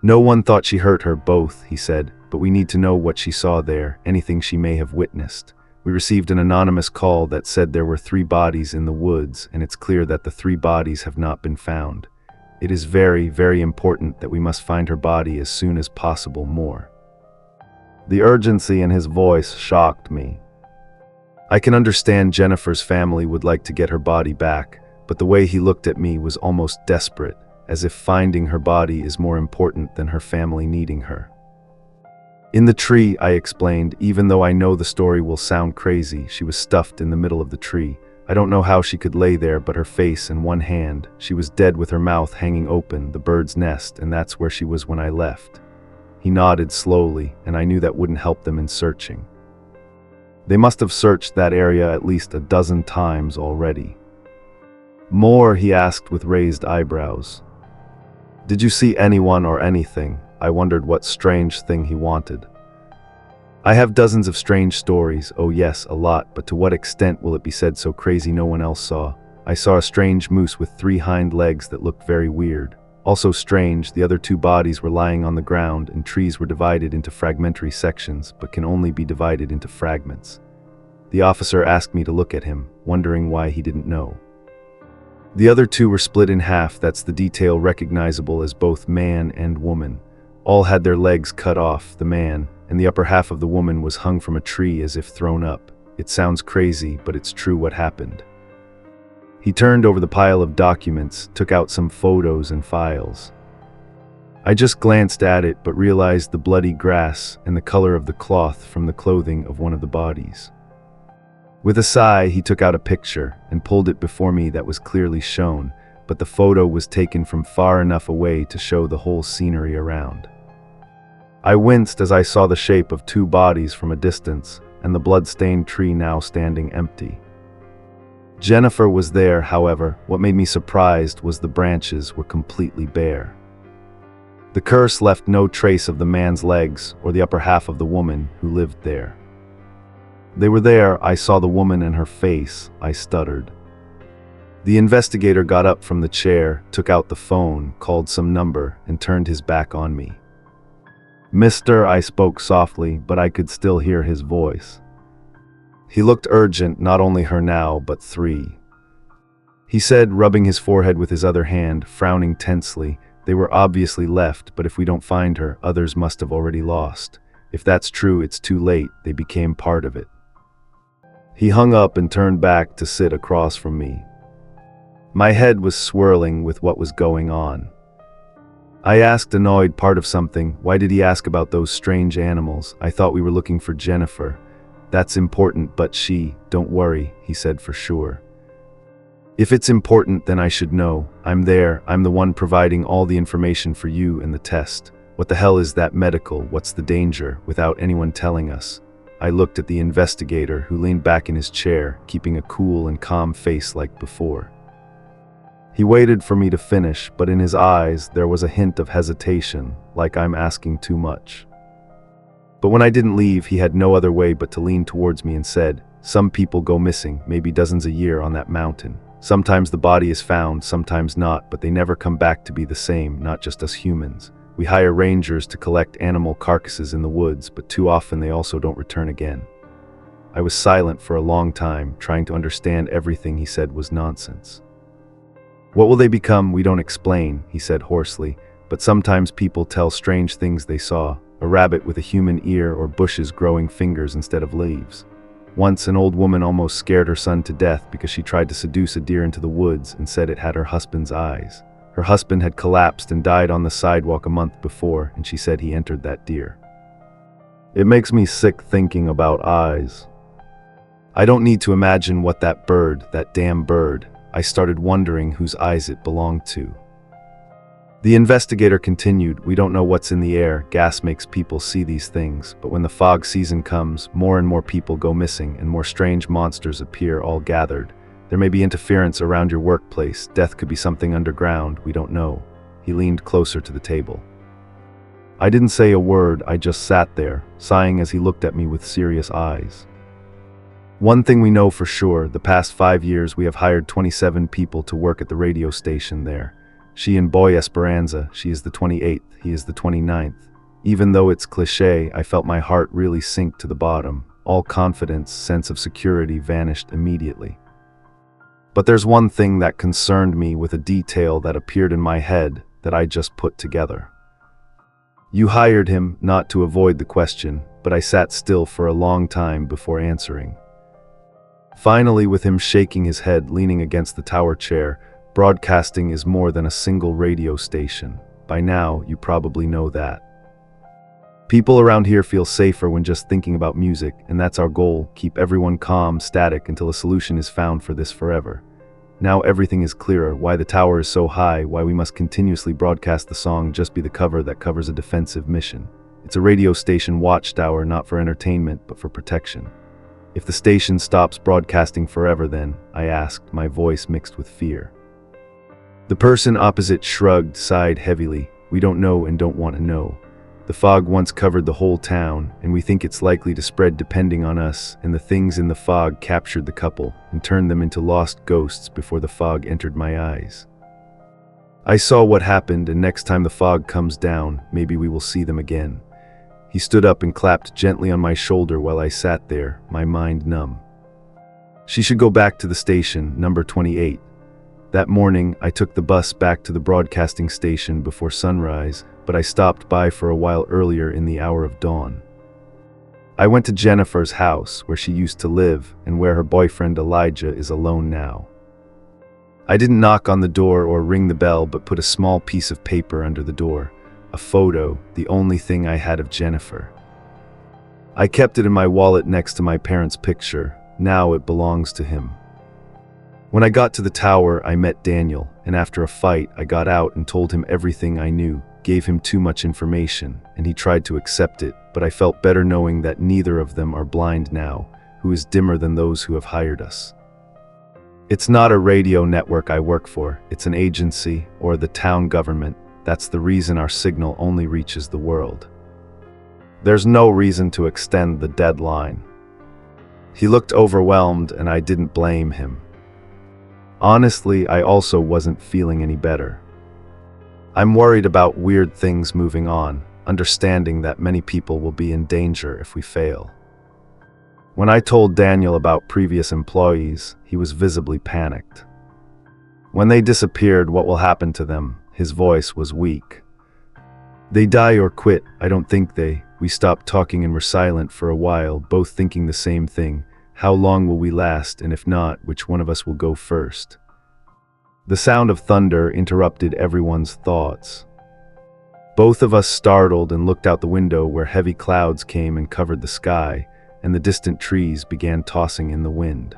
No one thought she hurt her, both, he said, but we need to know what she saw there, anything she may have witnessed. We received an anonymous call that said there were 3 bodies in the woods, and it's clear that the 3 bodies have not been found. It is very, very important that we must find her body as soon as possible more. The urgency in his voice shocked me. I can understand Jennifer's family would like to get her body back, but the way he looked at me was almost desperate, as if finding her body is more important than her family needing her. In the tree, I explained, even though I know the story will sound crazy, she was stuffed in the middle of the tree. I don't know how she could lay there but her face in one hand. She was dead with her mouth hanging open, the bird's nest, and that's where she was when I left. He nodded slowly, and I knew that wouldn't help them in searching. They must have searched that area at least a dozen times already. More, he asked with raised eyebrows. Did you see anyone or anything? I wondered what strange thing he wanted. I have dozens of strange stories, oh yes, a lot, but to what extent will it be said so crazy no one else saw? I saw a strange moose with 3 hind legs that looked very weird. Also strange, the other 2 bodies were lying on the ground and trees were divided into fragmentary sections, but can only be divided into fragments. The officer asked me to look at him, wondering why he didn't know. The other 2 were split in half, that's the detail recognizable as both man and woman. All had their legs cut off, the man, and the upper half of the woman was hung from a tree as if thrown up. It sounds crazy, but it's true what happened. He turned over the pile of documents, took out some photos and files. I just glanced at it, but realized the bloody grass and the color of the cloth from the clothing of one of the bodies. With a sigh, he took out a picture and pulled it before me that was clearly shown, but the photo was taken from far enough away to show the whole scenery around. I winced as I saw the shape of 2 bodies from a distance, and the blood-stained tree now standing empty. Jennifer was there, however. What made me surprised was the branches were completely bare. The curse left no trace of the man's legs or the upper half of the woman who lived there. They were there. I saw the woman and her face. I stuttered. The investigator got up from the chair, took out the phone, called some number, and turned his back on me. "Mister," I spoke softly, but I could still hear his voice. He looked urgent, not only her now, but 3. He said, rubbing his forehead with his other hand, frowning tensely, "They were obviously left, but if we don't find her, others must have already lost. If that's true, it's too late. They became part of it." He hung up and turned back to sit across from me. My head was swirling with what was going on. I asked, annoyed, part of something. Why did he ask about those strange animals? I thought we were looking for Jennifer. That's important, but don't worry, he said for sure. If it's important, then I should know. I'm there. I'm the one providing all the information for you and the test. What the hell is that medical? What's the danger? Without anyone telling us. I looked at the investigator, who leaned back in his chair, keeping a cool and calm face like before. He waited for me to finish, but in his eyes there was a hint of hesitation, like I'm asking too much. But when I didn't leave, he had no other way but to lean towards me and said, "Some people go missing, maybe dozens a year on that mountain. Sometimes the body is found, sometimes not, but they never come back to be the same, not just us humans. We hire rangers to collect animal carcasses in the woods, but too often they also don't return again." I was silent for a long time, trying to understand everything he said was nonsense. "What will they become? We don't explain," he said hoarsely, "but sometimes people tell strange things they saw. A rabbit with a human ear or bushes growing fingers instead of leaves. Once an old woman almost scared her son to death because she tried to seduce a deer into the woods and said it had her husband's eyes. Her husband had collapsed and died on the sidewalk a month before, and she said he entered that deer. It makes me sick thinking about eyes. I don't need to imagine what that damn bird, I started wondering whose eyes it belonged to." The investigator continued, "We don't know what's in the air. Gas makes people see these things, but when the fog season comes, more and more people go missing and more strange monsters appear, all gathered. There may be interference around your workplace. Death could be something underground. We don't know." He leaned closer to the table. I didn't say a word. I just sat there, sighing as he looked at me with serious eyes. "One thing we know for sure, the past 5 years we have hired 27 people to work at the radio station there. She and Boy Esperanza, she is the 28th, he is the 29th. Even though it's cliché, I felt my heart really sink to the bottom. All confidence, sense of security vanished immediately. But there's one thing that concerned me, with a detail that appeared in my head that I just put together. You hired him, not to avoid the question, but I sat still for a long time before answering. Finally, with him shaking his head, leaning against the tower chair, broadcasting is more than a single radio station. By now, you probably know that. People around here feel safer when just thinking about music, and that's our goal, keep everyone calm, static, until a solution is found for this forever. Now everything is clearer, why the tower is so high, why we must continuously broadcast the song, just be the cover that covers a defensive mission. It's a radio station watchtower, not for entertainment, but for protection. If the station stops broadcasting forever then, I asked, my voice mixed with fear. The person opposite shrugged, sighed heavily. We don't know and don't want to know. The fog once covered the whole town, and we think it's likely to spread depending on us, and the things in the fog captured the couple and turned them into lost ghosts before the fog entered my eyes. I saw what happened, and next time the fog comes down, maybe we will see them again. He stood up and clapped gently on my shoulder while I sat there, my mind numb. She should go back to the station, number 28. That morning, I took the bus back to the broadcasting station before sunrise, but I stopped by for a while earlier in the hour of dawn. I went to Jennifer's house, where she used to live, and where her boyfriend Elijah is alone now. I didn't knock on the door or ring the bell, but put a small piece of paper under the door. A photo, the only thing I had of Jennifer. I kept it in my wallet next to my parents' picture. Now it belongs to him. When I got to the tower, I met Daniel, and after a fight, I got out and told him everything I knew, gave him too much information, and he tried to accept it, but I felt better knowing that neither of them are blind now, who is dimmer than those who have hired us. It's not a radio network I work for, it's an agency, or the town government. That's the reason our signal only reaches the world. There's no reason to extend the deadline. He looked overwhelmed, and I didn't blame him. Honestly, I also wasn't feeling any better. I'm worried about weird things moving on, understanding that many people will be in danger if we fail. When I told Daniel about previous employees, he was visibly panicked. When they disappeared, what will happen to them? His voice was weak. They die or quit, I don't think they. We stopped talking and were silent for a while, both thinking the same thing. How long will we last, and if not, which one of us will go first? The sound of thunder interrupted everyone's thoughts. Both of us startled and looked out the window where heavy clouds came and covered the sky, and the distant trees began tossing in the wind.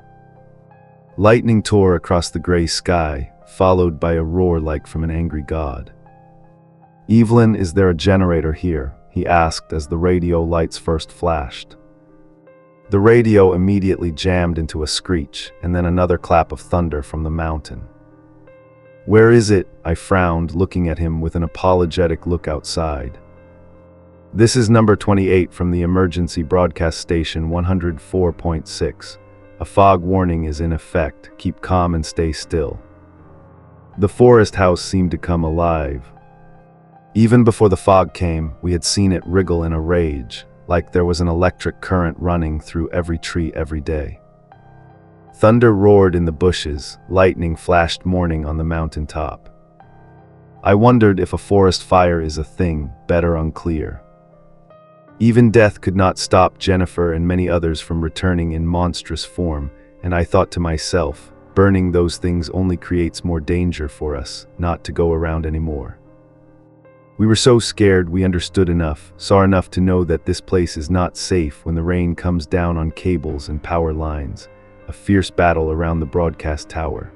Lightning tore across the gray sky, followed by a roar like from an angry god. "Evelyn, is there a generator here?" he asked as the radio lights first flashed. The radio immediately jammed into a screech, and then another clap of thunder from the mountain. "Where is it?" I frowned, looking at him with an apologetic look outside. "This is number 28 from the emergency broadcast station 104.6. A fog warning is in effect. Keep calm and stay still." The forest house seemed to come alive. Even before the fog came, we had seen it wriggle in a rage, like there was an electric current running through every tree every day. Thunder roared in the bushes, lightning flashed morning on the mountain top. I wondered if a forest fire is a thing, better unclear. Even death could not stop Jennifer and many others from returning in monstrous form, and I thought to myself, burning those things only creates more danger for us, not to go around anymore. We were so scared we understood enough, saw enough to know that this place is not safe when the rain comes down on cables and power lines, a fierce battle around the broadcast tower.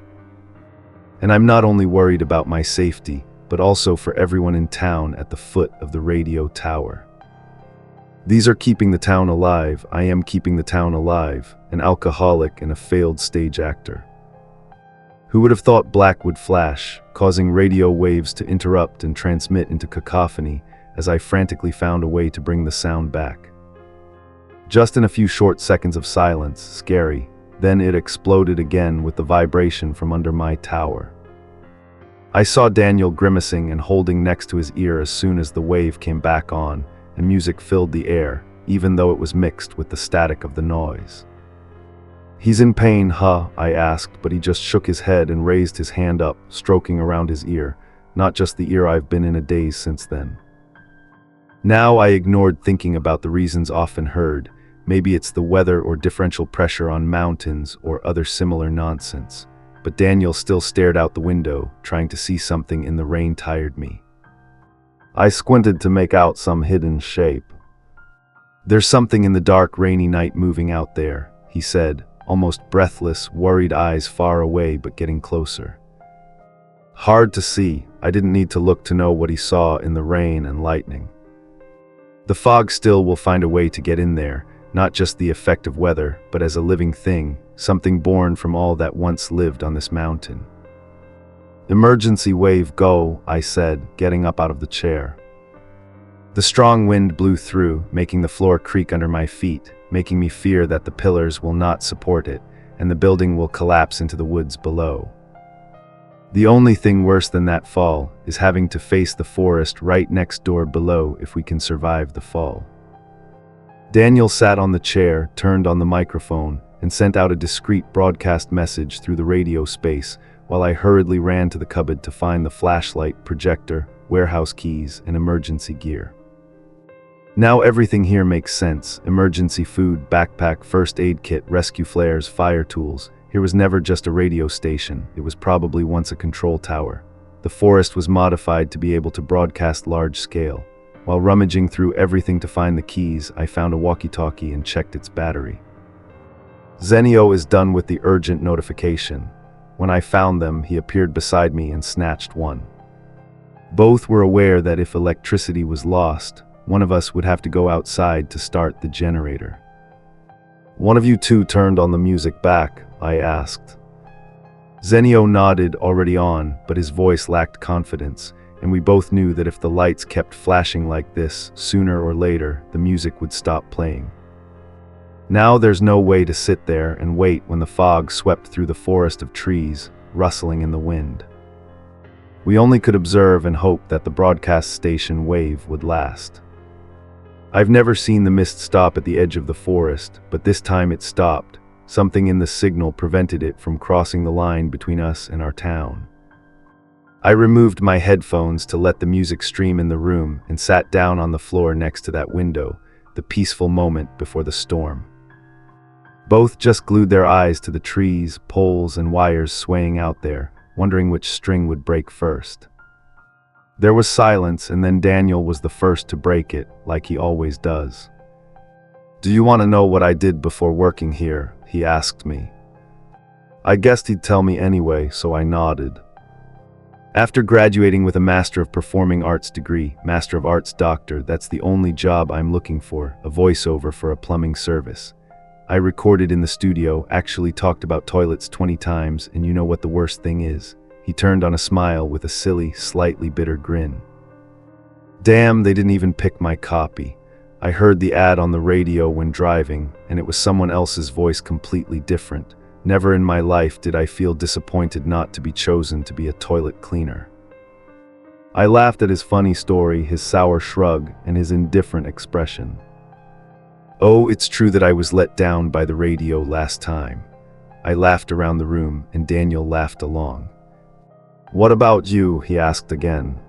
And I'm not only worried about my safety, but also for everyone in town at the foot of the radio tower. These are keeping the town alive. I am keeping the town alive, an alcoholic and a failed stage actor. Who would have thought black would flash, causing radio waves to interrupt and transmit into cacophony as I frantically found a way to bring the sound back. Just in a few short seconds of silence, scary, then it exploded again with the vibration from under my tower. I saw Daniel grimacing and holding next to his ear as soon as the wave came back on, and music filled the air, even though it was mixed with the static of the noise. "He's in pain, huh?" I asked, but he just shook his head and raised his hand up, stroking around his ear, not just the ear I've been in a daze since then. Now I ignored thinking about the reasons often heard. Maybe it's the weather or differential pressure on mountains or other similar nonsense. But Daniel still stared out the window, trying to see something in the rain tired me. I squinted to make out some hidden shape. "There's something in the dark, rainy night moving out there," he said, almost breathless, worried eyes far away but getting closer. Hard to see. I didn't need to look to know what he saw in the rain and lightning. The fog still will find a way to get in there, not just the effect of weather, but as a living thing, something born from all that once lived on this mountain. "Emergency wave, go," I said, getting up out of the chair. The strong wind blew through, making the floor creak under my feet, making me fear that the pillars will not support it, and the building will collapse into the woods below. The only thing worse than that fall is having to face the forest right next door below if we can survive the fall. Daniel sat on the chair, turned on the microphone, and sent out a discreet broadcast message through the radio space, while I hurriedly ran to the cupboard to find the flashlight, projector, warehouse keys, and emergency gear. Now everything here makes sense. Emergency food, backpack, first aid kit, rescue flares, fire tools. Here was never just a radio station. It was probably once a control tower. The forest was modified to be able to broadcast large scale. While rummaging through everything to find the keys, I found a walkie-talkie and checked its battery. "Zenio is done with the urgent notification." When I found them, he appeared beside me and snatched one. Both were aware that if electricity was lost, one of us would have to go outside to start the generator. "One of you two turned on the music back?" I asked. Zenio nodded, already on, but his voice lacked confidence, and we both knew that if the lights kept flashing like this, sooner or later, the music would stop playing. Now there's no way to sit there and wait when the fog swept through the forest of trees, rustling in the wind. We only could observe and hope that the broadcast station wave would last. I've never seen the mist stop at the edge of the forest, but this time it stopped. Something in the signal prevented it from crossing the line between us and our town. I removed my headphones to let the music stream in the room and sat down on the floor next to that window, the peaceful moment before the storm. Both just glued their eyes to the trees, poles, and wires swaying out there, wondering which string would break first. There was silence, and then Daniel was the first to break it, like he always does. "Do you want to know what I did before working here?" he asked me. I guessed he'd tell me anyway, so I nodded. After graduating with a Master of Performing Arts degree, Master of Arts doctor, that's the only job I'm looking for, a voiceover for a plumbing service. I recorded in the studio, actually talked about toilets 20 times, and you know what the worst thing is? He turned on a smile with a silly, slightly bitter grin. Damn, they didn't even pick my copy. I heard the ad on the radio when driving, and it was someone else's voice completely different. Never in my life did I feel disappointed not to be chosen to be a toilet cleaner. I laughed at his funny story, his sour shrug, and his indifferent expression. Oh, it's true that I was let down by the radio last time. I laughed around the room, and Daniel laughed along. What about you? He asked again.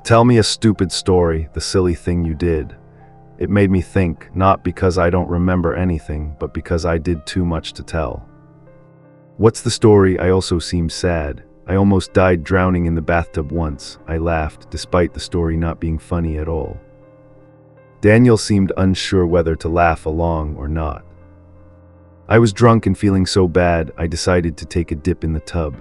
Tell me a stupid story, the silly thing you did. It made me think, not because I don't remember anything, but because I did too much to tell. What's the story? I also seemed sad. I almost died drowning in the bathtub once. I laughed, despite the story not being funny at all. Daniel seemed unsure whether to laugh along or not. I was drunk and feeling so bad, I decided to take a dip in the tub.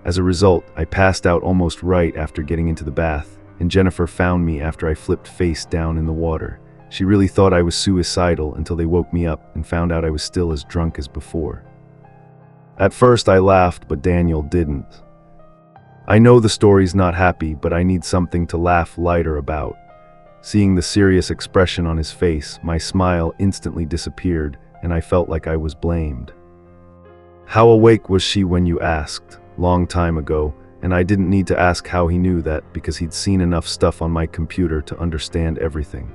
As a result, I passed out almost right after getting into the bath, and Jennifer found me after I flipped face down in the water. She really thought I was suicidal until they woke me up and found out I was still as drunk as before. At first I laughed, but Daniel didn't. I know the story's not happy, but I need something to laugh lighter about. Seeing the serious expression on his face, my smile instantly disappeared, and I felt like I was blamed. How awake was she when you asked? Long time ago, and I didn't need to ask how he knew that because he'd seen enough stuff on my computer to understand everything.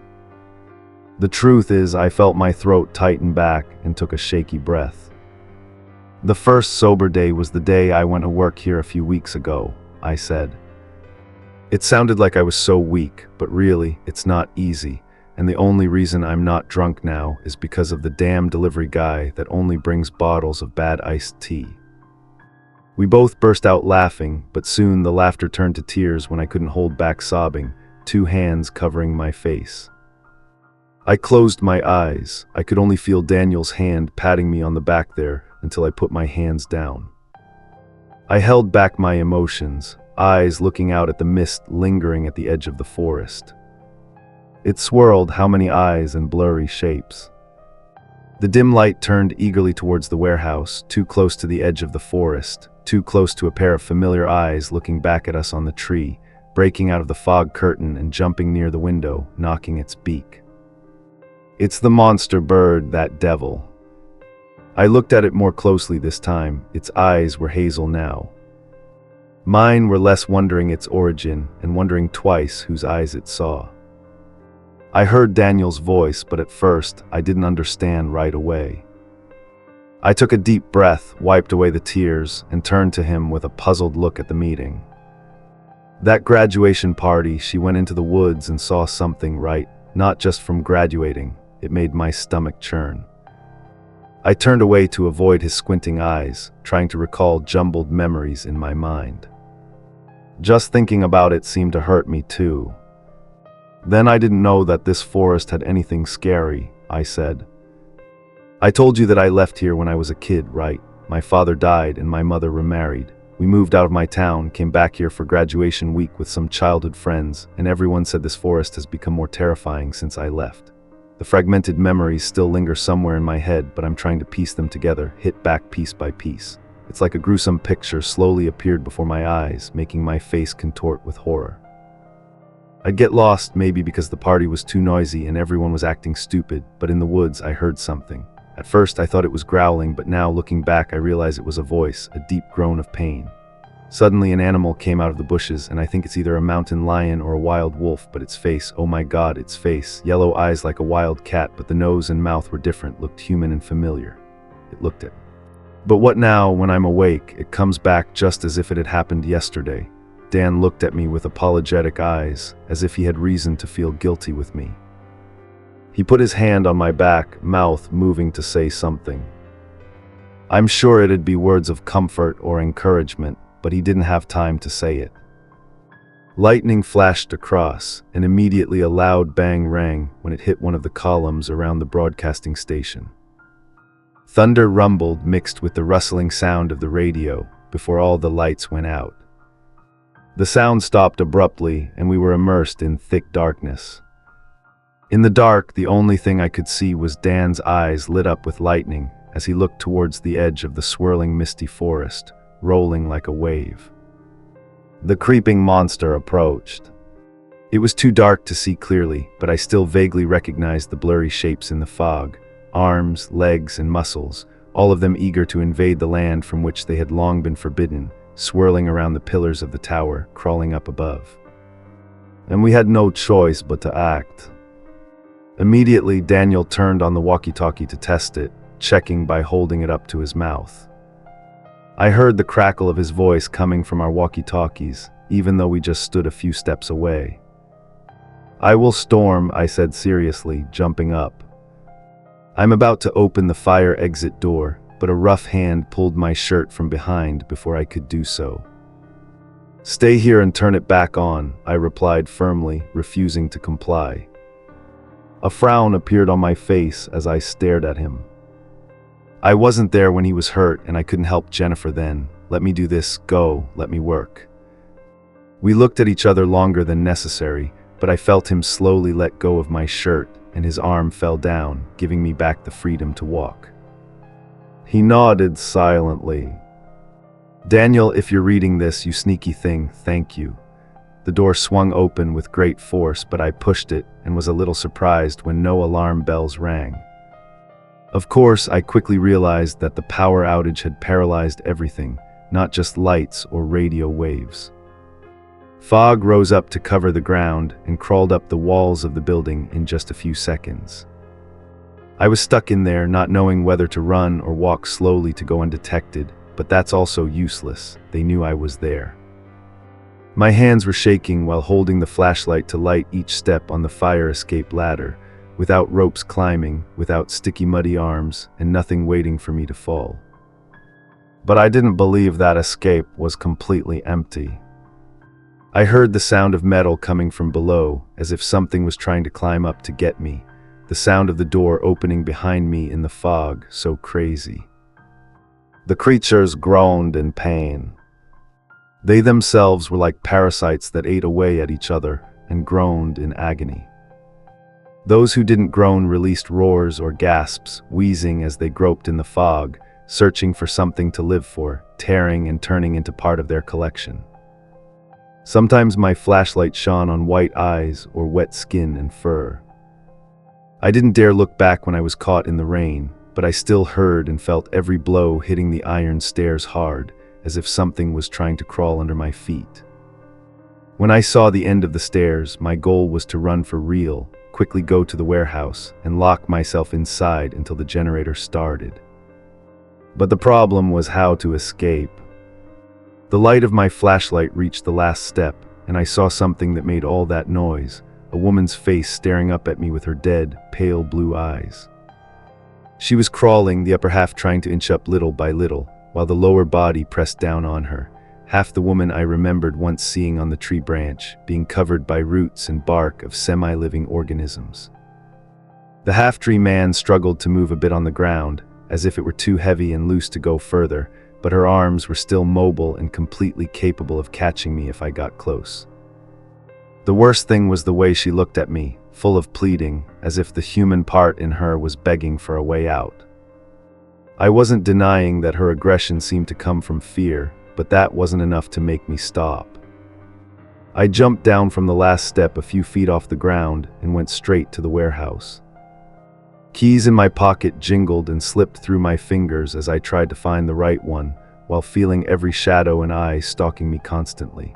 The truth is, I felt my throat tighten back and took a shaky breath. The first sober day was the day I went to work here a few weeks ago, I said. It sounded like I was so weak, but really, it's not easy, and the only reason I'm not drunk now is because of the damn delivery guy that only brings bottles of bad iced tea. We both burst out laughing, but soon the laughter turned to tears when I couldn't hold back sobbing, 2 hands covering my face. I closed my eyes. I could only feel Daniel's hand patting me on the back there until I put my hands down. I held back my emotions, eyes looking out at the mist lingering at the edge of the forest. It swirled, how many eyes and blurry shapes. The dim light turned eagerly towards the warehouse, too close to the edge of the forest, too close to a pair of familiar eyes looking back at us on the tree, breaking out of the fog curtain and jumping near the window, knocking its beak. It's the monster bird, that devil. I looked at it more closely this time. Its eyes were hazel now. Mine were less, wondering its origin and wondering twice whose eyes it saw. I heard Daniel's voice, but at first I didn't understand right away. I took a deep breath, wiped away the tears, and turned to him with a puzzled look at the meeting. That graduation party, she went into the woods and saw something, right? Not just from graduating. It made my stomach churn. I turned away to avoid his squinting eyes, trying to recall jumbled memories in my mind. Just thinking about it seemed to hurt me too. Then I didn't know that this forest had anything scary, I said. I told you that I left here when I was a kid, right? My father died and my mother remarried. We moved out of my town, came back here for graduation week with some childhood friends, and everyone said this forest has become more terrifying since I left. The fragmented memories still linger somewhere in my head, but I'm trying to piece them together, hit back piece by piece. It's like a gruesome picture slowly appeared before my eyes, making my face contort with horror. I'd get lost, maybe because the party was too noisy and everyone was acting stupid, but in the woods I heard something. At first I thought it was growling, but now looking back I realize it was a voice, a deep groan of pain. Suddenly an animal came out of the bushes, and I think it's either a mountain lion or a wild wolf, but its face, oh my god, its face, yellow eyes like a wild cat, but the nose and mouth were different, looked human and familiar. It looked at me. But what now, when I'm awake, it comes back just as if it had happened yesterday. Dan looked at me with apologetic eyes, as if he had reason to feel guilty with me. He put his hand on my back, mouth moving to say something. I'm sure it'd be words of comfort or encouragement, but he didn't have time to say it. Lightning flashed across, and immediately a loud bang rang when it hit one of the columns around the broadcasting station. Thunder rumbled, mixed with the rustling sound of the radio, before all the lights went out. The sound stopped abruptly, and we were immersed in thick darkness. In the dark, the only thing I could see was Dan's eyes lit up with lightning as he looked towards the edge of the swirling misty forest, rolling like a wave. The creeping monster approached. It was too dark to see clearly, but I still vaguely recognized the blurry shapes in the fog, arms, legs, and muscles, all of them eager to invade the land from which they had long been forbidden, swirling around the pillars of the tower, crawling up above. And we had no choice but to act. Immediately, Daniel turned on the walkie-talkie to test it, checking by holding it up to his mouth. I heard the crackle of his voice coming from our walkie-talkies, even though we just stood a few steps away. I will storm, I said seriously, jumping up. I'm about to open the fire exit door, but a rough hand pulled my shirt from behind before I could do so. Stay here and turn it back on, I replied firmly, refusing to comply. A frown appeared on my face as I stared at him. I wasn't there when he was hurt, and I couldn't help Jennifer then. Let me do this, go, let me work. We looked at each other longer than necessary, but I felt him slowly let go of my shirt, and his arm fell down, giving me back the freedom to walk. He nodded silently. Daniel, if you're reading this, you sneaky thing, thank you. The door swung open with great force, but I pushed it and was a little surprised when no alarm bells rang. Of course, I quickly realized that the power outage had paralyzed everything, not just lights or radio waves. Fog rose up to cover the ground and crawled up the walls of the building in just a few seconds. I was stuck in there, not knowing whether to run or walk slowly to go undetected, but that's also useless. They knew I was there. My hands were shaking while holding the flashlight to light each step on the fire escape ladder, without ropes climbing, without sticky muddy arms, and nothing waiting for me to fall. But I didn't believe that escape was completely empty. I heard the sound of metal coming from below, as if something was trying to climb up to get me, the sound of the door opening behind me in the fog, so crazy. The creatures groaned in pain. They themselves were like parasites that ate away at each other and groaned in agony. Those who didn't groan released roars or gasps, wheezing as they groped in the fog, searching for something to live for, tearing and turning into part of their collection. Sometimes my flashlight shone on white eyes or wet skin and fur. I didn't dare look back when I was caught in the rain, but I still heard and felt every blow hitting the iron stairs hard, as if something was trying to crawl under my feet. When I saw the end of the stairs, my goal was to run for real, quickly go to the warehouse, and lock myself inside until the generator started. But the problem was how to escape. The light of my flashlight reached the last step, and I saw something that made all that noise, a woman's face staring up at me with her dead, pale blue eyes. She was crawling, the upper half trying to inch up little by little, while the lower body pressed down on her, half the woman I remembered once seeing on the tree branch, being covered by roots and bark of semi-living organisms. The half-tree man struggled to move a bit on the ground, as if it were too heavy and loose to go further, but her arms were still mobile and completely capable of catching me if I got close. The worst thing was the way she looked at me, full of pleading, as if the human part in her was begging for a way out. I wasn't denying that her aggression seemed to come from fear, but that wasn't enough to make me stop. I jumped down from the last step a few feet off the ground and went straight to the warehouse. Keys in my pocket jingled and slipped through my fingers as I tried to find the right one, while feeling every shadow and eye stalking me constantly.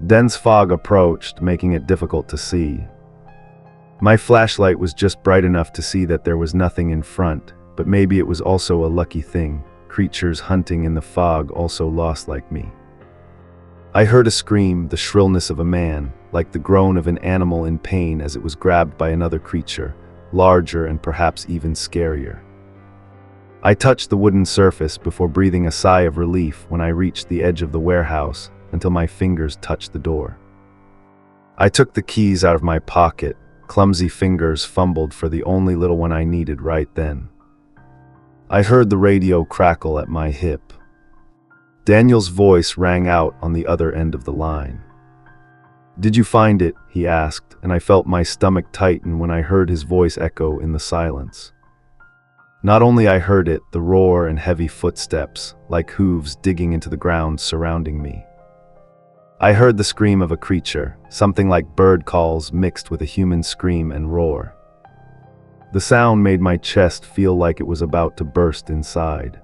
Dense fog approached, making it difficult to see. My flashlight was just bright enough to see that there was nothing in front, but maybe it was also a lucky thing. Creatures hunting in the fog also lost like me. I heard a scream, the shrillness of a man, like the groan of an animal in pain as it was grabbed by another creature, larger and perhaps even scarier. I touched the wooden surface before breathing a sigh of relief when I reached the edge of the warehouse until my fingers touched the door. I took the keys out of my pocket. Clumsy fingers fumbled for the only little one I needed right then. I heard the radio crackle at my hip. Daniel's voice rang out on the other end of the line. "Did you find it?" he asked, and I felt my stomach tighten when I heard his voice echo in the silence. Not only I heard it, the roar and heavy footsteps, like hooves digging into the ground surrounding me. I heard the scream of a creature, something like bird calls mixed with a human scream and roar. The sound made my chest feel like it was about to burst inside.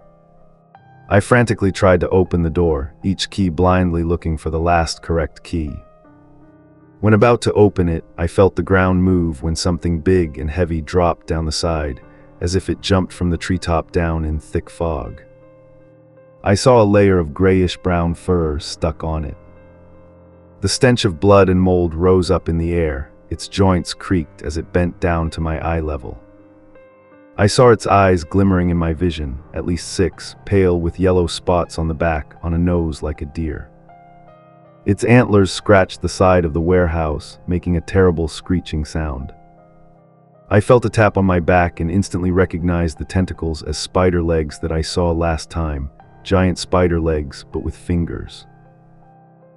I frantically tried to open the door, each key blindly looking for the last correct key. When about to open it, I felt the ground move when something big and heavy dropped down the side, as if it jumped from the treetop down in thick fog. I saw a layer of grayish-brown fur stuck on it. The stench of blood and mold rose up in the air. Its joints creaked as it bent down to my eye level. I saw its eyes glimmering in my vision, at least 6, pale with yellow spots on the back, on a nose like a deer. Its antlers scratched the side of the warehouse, making a terrible screeching sound. I felt a tap on my back and instantly recognized the tentacles as spider legs that I saw last time, giant spider legs, but with fingers.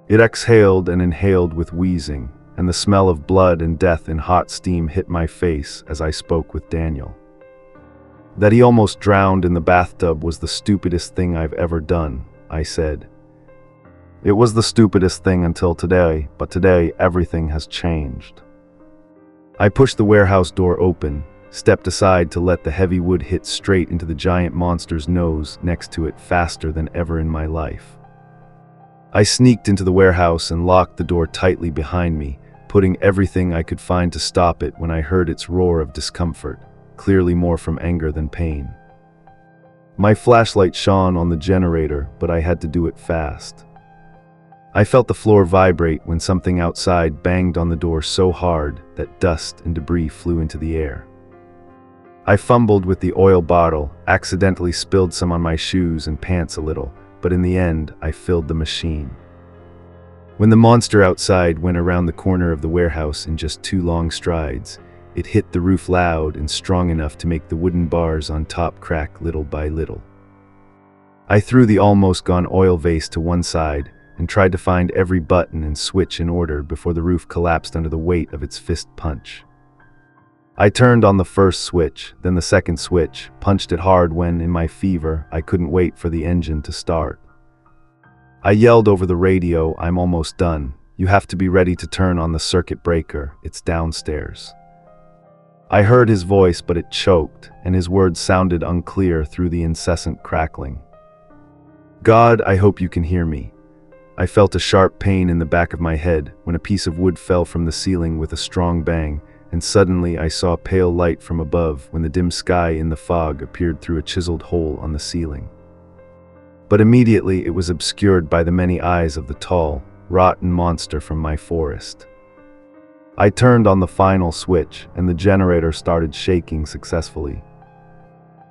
It exhaled and inhaled with wheezing, and the smell of blood and death in hot steam hit my face as I spoke with Daniel. That he almost drowned in the bathtub was the stupidest thing I've ever done, I said. It was the stupidest thing until today, but today everything has changed. I pushed the warehouse door open, stepped aside to let the heavy wood hit straight into the giant monster's nose next to it faster than ever in my life. I sneaked into the warehouse and locked the door tightly behind me, putting everything I could find to stop it when I heard its roar of discomfort, clearly more from anger than pain. My flashlight shone on the generator, but I had to do it fast. I felt the floor vibrate when something outside banged on the door so hard that dust and debris flew into the air. I fumbled with the oil bottle, accidentally spilled some on my shoes and pants a little, but in the end, I filled the machine. When the monster outside went around the corner of the warehouse in just 2 long strides, it hit the roof loud and strong enough to make the wooden bars on top crack little by little. I threw the almost gone oil vase to one side and tried to find every button and switch in order before the roof collapsed under the weight of its fist punch. I turned on the first switch, then the second switch, punched it hard when, in my fever, I couldn't wait for the engine to start. I yelled over the radio, "I'm almost done. You have to be ready to turn on the circuit breaker. It's downstairs." I heard his voice, but it choked, and his words sounded unclear through the incessant crackling. "God, I hope you can hear me." I felt a sharp pain in the back of my head when a piece of wood fell from the ceiling with a strong bang, and suddenly I saw pale light from above when the dim sky in the fog appeared through a chiseled hole on the ceiling. But immediately it was obscured by the many eyes of the tall, rotten monster from my forest. I turned on the final switch, and the generator started shaking successfully.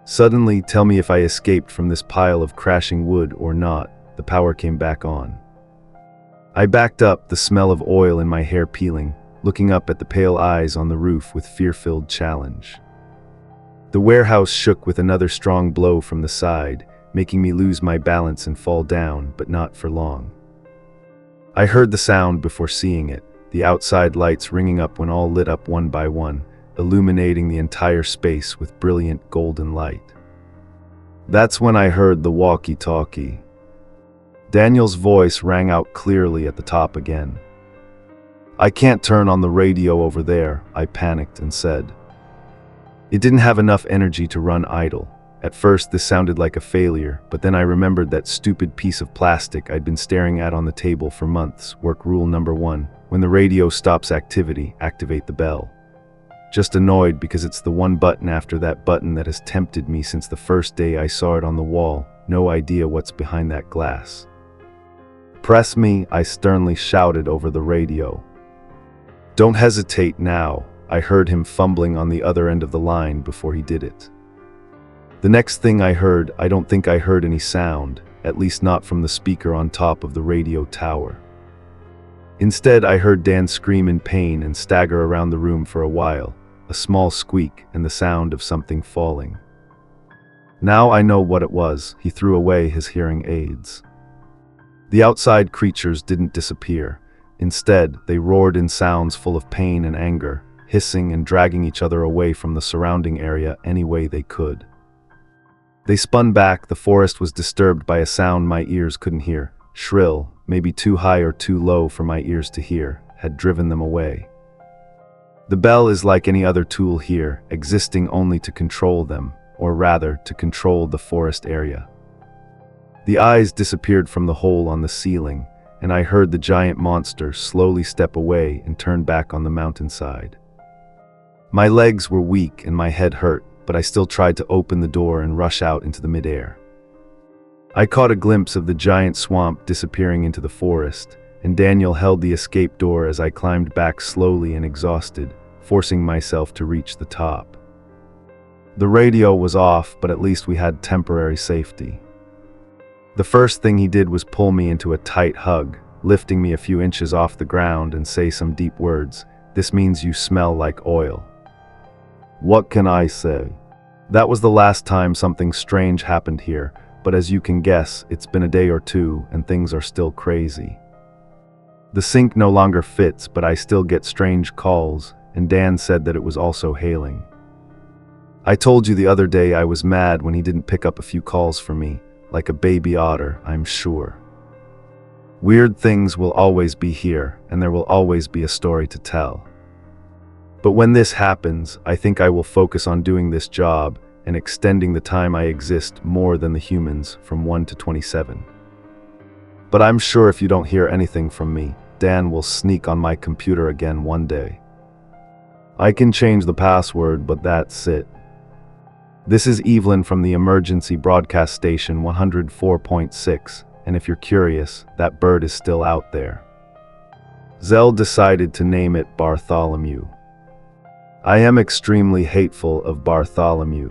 Suddenly, tell me if I escaped from this pile of crashing wood or not, the power came back on. I backed up, the smell of oil in my hair peeling, looking up at the pale eyes on the roof with fear-filled challenge. The warehouse shook with another strong blow from the side, making me lose my balance and fall down, but not for long. I heard the sound before seeing it, the outside lights ringing up when all lit up one by one, illuminating the entire space with brilliant golden light. That's when I heard the walkie-talkie. Daniel's voice rang out clearly at the top again. "I can't turn on the radio over there," I panicked and said. It didn't have enough energy to run idle. At first, this sounded like a failure, but then I remembered that stupid piece of plastic I'd been staring at on the table for months. Work rule number 1. When the radio stops activity, activate the bell. Just annoyed because it's the one button after that button that has tempted me since the first day I saw it on the wall. No idea what's behind that glass. "Press me," I sternly shouted over the radio. "Don't hesitate now." I heard him fumbling on the other end of the line before he did it. The next thing I heard, I don't think I heard any sound, at least not from the speaker on top of the radio tower. Instead, I heard Dan scream in pain and stagger around the room for a while, a small squeak and the sound of something falling. Now I know what it was. He threw away his hearing aids. The outside creatures didn't disappear. Instead, they roared in sounds full of pain and anger, hissing and dragging each other away from the surrounding area any way they could. They spun back. The forest was disturbed by a sound my ears couldn't hear. Shrill, maybe too high or too low for my ears to hear, had driven them away. The bell is like any other tool here, existing only to control them, or rather, to control the forest area. The eyes disappeared from the hole on the ceiling, and I heard the giant monster slowly step away and turn back on the mountainside. My legs were weak and my head hurt, but I still tried to open the door and rush out into the midair. I caught a glimpse of the giant swamp disappearing into the forest, and Daniel held the escape door as I climbed back slowly and exhausted, forcing myself to reach the top. The radio was off, but at least we had temporary safety. The first thing he did was pull me into a tight hug, lifting me a few inches off the ground and say some deep words. "This means you smell like oil." What can I say? That was the last time something strange happened here, but as you can guess, it's been a day or two and things are still crazy. The sink no longer fits, but I still get strange calls, and Dan said that it was also hailing. I told you the other day I was mad when he didn't pick up a few calls for me, like a baby otter, I'm sure. Weird things will always be here, and there will always be a story to tell. But when this happens, I think I will focus on doing this job and extending the time I exist more than the humans from 1 to 27. But I'm sure if you don't hear anything from me, Dan will sneak on my computer again one day. I can change the password, but that's it. This is Evelyn from the emergency broadcast station 104.6, and if you're curious, that bird is still out there. Zell decided to name it Bartholomew. I am extremely hateful of Bartholomew.